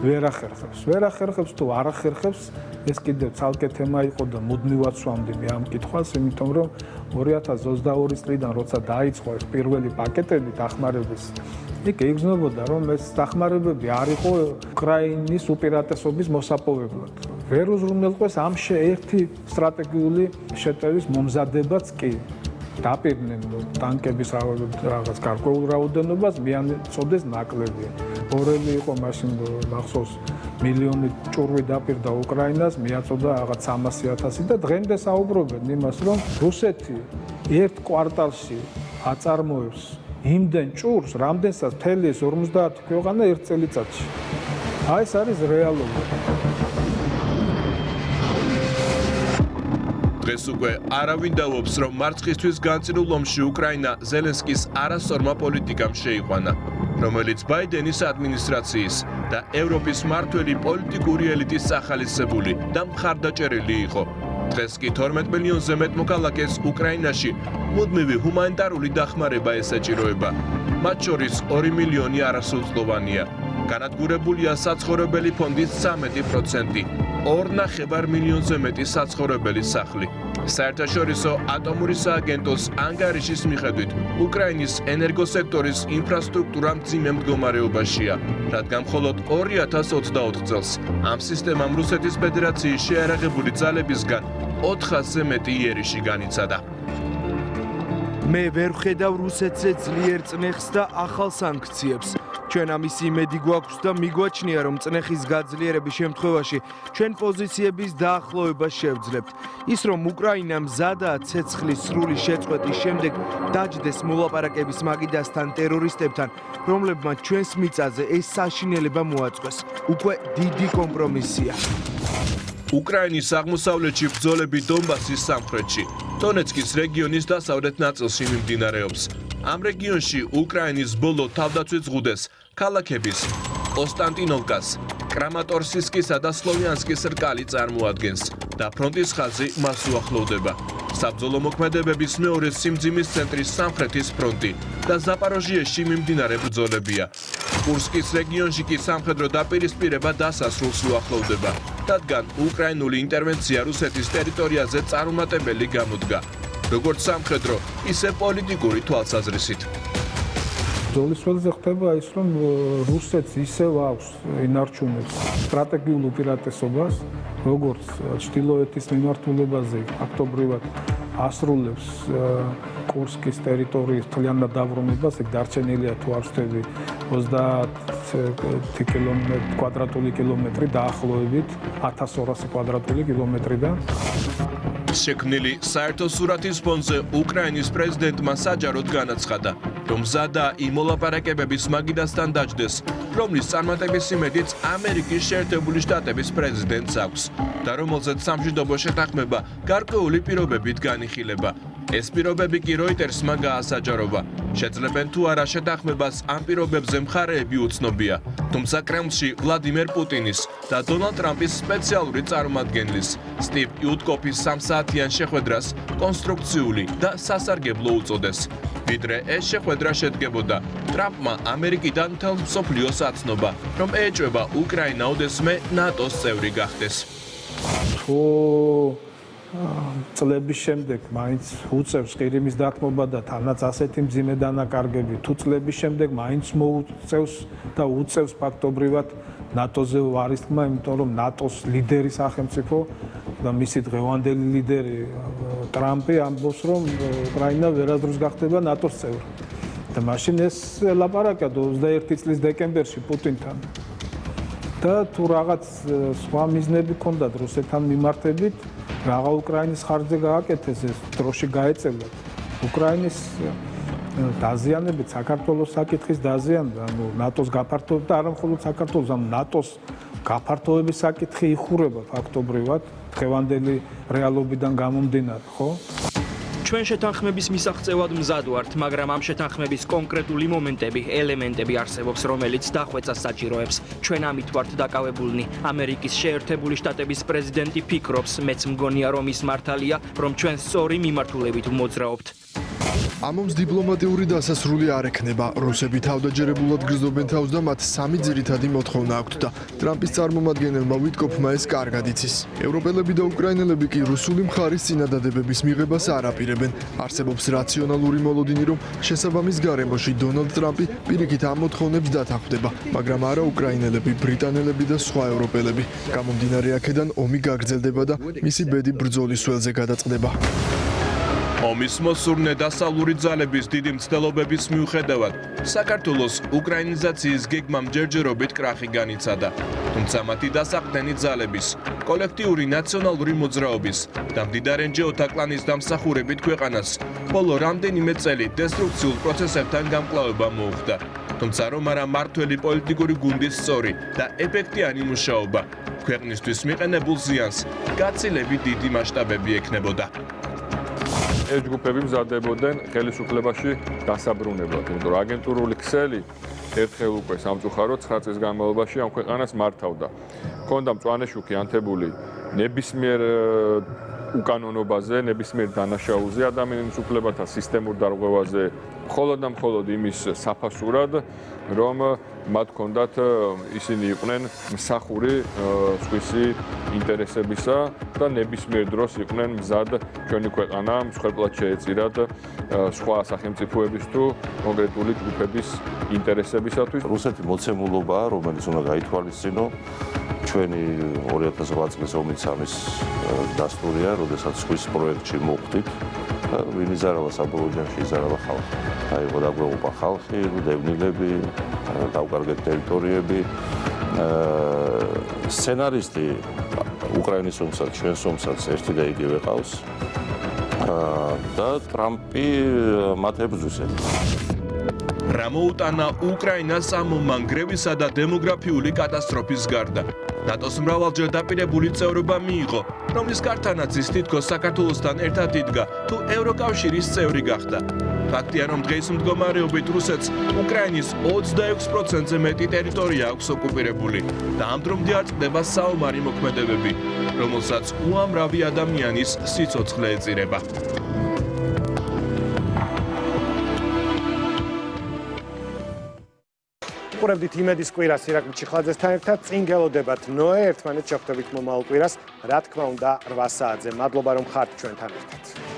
ვერ ახერხებს. ვერ ახერხებს თუ არ ახერხებს, ეს კიდევ ცალკე თემა იყო და მუდმივად სვამდი ამ კითხვას, იმიტომ რომ 2022 წლიდან როცა დაიწყო ეს პირველი პაკეტები დახმარების, იქ იგრძნობოდა რომ ეს დახმარებები არ იყო უკრაინის უპირატესობის მოსაპოვებლად. ვერ უზრუნველყვეს ამ ერთი სტრატეგიული შეტევის მომზადებაც კი. დაპირდნენ ტანკების რაღაც გარკვეულ რაოდენობას, მიანე წოდეს ნაკლები. ორელი იყო მაშინ მახსოვს მილიონი ჭურვი დაპირდა უკრაინას, მიაწოდა რაღაც 300,000 და დღემდე საუბრობენ იმას, რომ რუსეთი ერთ კვარტალში აწარმოებს იმდენ ჭურს, რამდენსაც მთელი 50 ქვეყანა ერთ წელიწადში. აი ეს არის რეალობა. დღეს უკვე არავინ დაუობს, რომ მარცხისთვის განწირულ ომში უკრაინა ზელენსკის არასწორმა პოლიტიკამ შეიყვანა, რომელიც ბაიდენის ადმინისტრაციის და ევროპის მმართველი პოლიტიკური ელიტის სახალისებული და მხარდაჭერილი იყო. დღეს კი 12 მილიონზე მეტ მოქალაქეს უკრაინაში მუდმივი ჰუმანიტარული დახმარება ესაჭიროება. მათ შორის 2 მილიონი არასრულწლოვანია. განადგურებულია საცხოვრებელი ფონდის 13%, 2,5 მილიონზე მეტი საცხოვრებელი სახლი. საერთაშორისო ატომური სააგენტოს ანგარიშის მიხედვით, უკრაინის ენერგოსექტორის ინფრასტრუქტურა მძიმე მდგომარეობაშია, რადგან მხოლოდ 2024 წელს ამ სისტემამ რუსეთის ფედერაციის შეიარაღებული ძალებისგან 400-ზე მეტი იერიში განიცადა. მე ვერ ვხედავ რუსეთზე ძლიერ წნეხს და ახალ სანქციებს. ჩვენ ამის იმედი გვაქვს და მიგვაჩნია, რომ წნეხის გაძლიერების შემთხვევაში ჩვენ პოზიციების დაახლოებას შევძლებთ. ის, რომ უკრაინა მზადაა ცეცხლის სრული შეწყვეტის შემდეგ დაჯდეს მოლაპარაკების მაგიდასთან ტერორისტებთან, რომლებმაც ჩვენს მიწაზე ეს საშინელება მოაწყვეს. უკვე დიდი კომპრომისია. უკრაინის აღმოსავლეთში ბრძოლები დონბასის სამხრეთში, დონეცკის რეგიონის დასავლეთ ნაწილში მიმდინარეობს. ამ რეგიონში უკრაინის ბოლო თავდაცვის ზღუდეს ქალაქების ოსტანტინოვკას, კრამატორსკისა და სლოვიანსკის რკალი წარმოადგენს და ფრონტის ხაზი მას უახლოვდება. საბრძოლო მოქმედებების მეორე სიმძიმის ცენტრის სამხრეთის ფრონტი და ზაპოროჟიეში მიმდინარე ბრძოლებია. კურსკის რეგიონში კი სამხედრო დაპირისპირება დასასრულს უახლოვდება, რადგან უკრაინული ინტერვენცია რუსეთის ტერიტორიაზე წარუმატებელი გამოდგა, როგორც სამხედრო, ისე პოლიტიკური თვალსაზრისით. ბრძოლის ველზე ხდება ის, რომ რუსეთს ისევ აქვს ინარჩუნებს სტრატეგიულ უპირატესობას, როგორც ჩრდილოეთის მიმართულებაზე ფაქტობრივად ასრულებს კურსკის ტერიტორიის მთლიანად დაბრუნებას, ეგ დარჩენილია თუ არ ვთქვი 30 კვადრატული კილომეტრი დაახლოებით 1200 კვადრატული კილომეტრიდან. შექმნილი საერთო სურათის ფონზე უკრაინის პრეზიდენტმა საჯაროდ განაცხადა, რომ მზადაა იმ მოლაპარაკებების მაგიდასთან დაჯდეს, რომლის წარმატების იმედიც ამერიკის შეერთებული შტატების პრეზიდენტს აქვს და რომელზეც სამშვიდობო შეთანხმება გარკვეული პირობებით განიხილება. ეს პირობები კი როიტერსმა გაასაჯაროვა. შეძლებენ თუ არა შეთანხმებას ამ პირობებზე მხარეები უცნობია, თუმცა კრემლში ვლადიმერ პუტინის და დონალდ ტრამპის სპეციალური წარმომადგენლის სტივ იუტკოფის 3 საათიან შეხვედრას კონსტრუქციული და სასარგებლო უწოდეს. ვიდრე ეს შეხვედრა შედგებოდა, ტრამპმა ამერიკიდან მთელ მსოფლიოს აცნობა, რომ ეჭვება უკრაინა ოდესმე ნატოს წევრი გახდეს. წლების შემდეგ მაინც უწევს ყირიმის დათმობა და თანაც ასეთი მძიმე დანაკარგები, თუ წლების შემდეგ მაინც მოუწევს და უწევს ფაქტობრივად ნატოზე ვარისკმა, იმიტომ რომ ნატოს ლიდერი სახელმწიფო და მისი დღევანდელი ლიდერი ტრამპი ამბობს, რომ უკრაინა ვერასდროს გახდება ნატოს წევრი. და მაშინ ეს ლაპარაკია 21 წლის დეკემბერში პუტინთან. და თუ რაღაც სხვა მიზნები ჰქონდათ რუსეთთან მიმართებით, რაღა უკრაინის ხარჯზე გააკეთეს, ეს დროში გაეწევა. უკრაინის დაზიანებით, საქართველოს საკითხის დაზიანება, ანუ ნატოს გაფართოება და არა მხოლოდ საქართველოს, ანუ ნატოს გაფართოების საკითხი იხურება ფაქტობრივად დღევანდელი რეალობიდან გამომდინარე, ხო? ჩვენ შეთანხმების მისაღწევად მზად ვართ, მაგრამ ამ შეთანხმების კონკრეტული მომენტები, ელემენტები არსებობს, რომელიც დახვეწას საჭიროებს. ჩვენ ამით ვართ დაკავებულნი. ამერიკის შეერთებული შტატების პრეზიდენტი ფიქრობს, მეც მგონია, რომ ის მართალია, რომ ჩვენ სწორი მიმართულებით მოძრაობთ. ამომს დიპლომატიური დასასრული არ ექნება. რუსები თავდაჯერებულად გრძნობენ თავს და მათ 3 ძირითადი მოთხოვნა აქვთ და ტრამპის წარმომადგენელმა ვიტკოფმა ეს კარგად იცის. ევროპელები და უკრაინელები კი რუსული მხარის წინადადებების მიღებას არ აპირებენ. არსებობს რაციონალური მოლოდინი, რომ შესაბამის გარემოში დონალდ ტრამპი პირიქით ამ მოთხოვნებს დათანხმდება, მაგრამ არა უკრაინელები, ბრიტანელები და სხვა ევროპელები. გამომდინარე აქედან ომი გაგრძელდება და მისი ბედი ბრძოლის ველზე გადაწყდება. ომის მოსურნე დასავლური ძალების დიდი მცდელობების მიუხედავად, საქართველოს უკრაინიზაციის გეგმამ ჯერჯერობით კრახი განიცადა. თუმცა მათი დასაყრდენი ძალების, კოლექტიური ნაციონალური მოძრაობის და მდიდარ NGO-თა კლანის დამსახურებით ქვეყანას ბოლო რამდენიმე წელი დესტრუქციულ პროცესებთან გამკლავება მოუხდა. თუმცა რომ არა მართველი პოლიტიკური გუნდის სწორი და ეფექტიანი მუშაობა, ქვეყნისთვის მიყენებულ ზიანს გაცილებით დიდი მასშტაბები ექნებოდა. ეს ჯგუფები მზადდებოდნენ ხელისუფლებაში დასაბრუნებლად, იმიტომ რომ აგენტურული ქსელი ერთხელ უკვე სამწუხაროდ 9 წლის განმავლობაში ამ ქვეყანას მართავდა. ჰქონდა მწვანე შუქი ანთებული ნებისმიერ უკანონობაზე, ნებისმიერ დანაშაულზე, ადამიანის უფლებათა სისტემურ დარღვევაზე, მხოლოდ და მხოლოდ იმის საფასურად, რომ მათ ჰქონდათ ისინი იყვნენ მსახური სხვისი ინტერესებისა და ნებისმიერ დროს იყვნენ მზად ჩვენი ქვეყანა მსხვერპლად შეეწირათ სხვა სახელმწიფოების თუ კონკრეტული ჯგუფების ინტერესებისათვის. რუსეთი მოცემულობაა, რომელიც უნდა გაითვალისწინო. ჩვენი 2008 წლის ომიც ამის დასტურია, როდესაც სხვის პროექტში მოხვდით. ვინ იზარალა საბოლოო ჯამში იზარალა ხალხი. აიღო დაგვეყობა ხალხი, დევნილები, დავკარგეთ ტერიტორიები. სცენარისტი უკრაინის ომსაც, ჩვენს ომსაც ერთი და იგივე ყავს. და ტრამპი მათ ებრძვის. რა მოუტანა უკრაინას ამ მანგრევისა და დემოგრაფიული კატასტროფის გარდა. ნატოს მრავალჯერ დაპირებული წევრობა მიიღო, რომლის გართანაც ის თითქოს საქართველოსთან ერთად იდგა, თუ ევროკავშირის წევრი გახდა. ფაქტია, რომ დღეს მდგომარეობით რუსეთს უკრაინის 26%-ზე მეტი ტერიტორია აქვს ოკუპირებული და ამ დრომდე არ წყდება საომარი მოქმედებები, რომელსაც უამრავი ადამიანის სიცოცხლე ეწირება. უყურებდით იმედის კვირას ირაკლი ჩიხლაძესთან ერთად. წინ გელოდებათ ნოე, ერთმანეთს შეხვდებით მომავალ კვირას, რა თქმა უნდა 8 საათზე. მადლობა რომ ხართ ჩვენთან ერთად.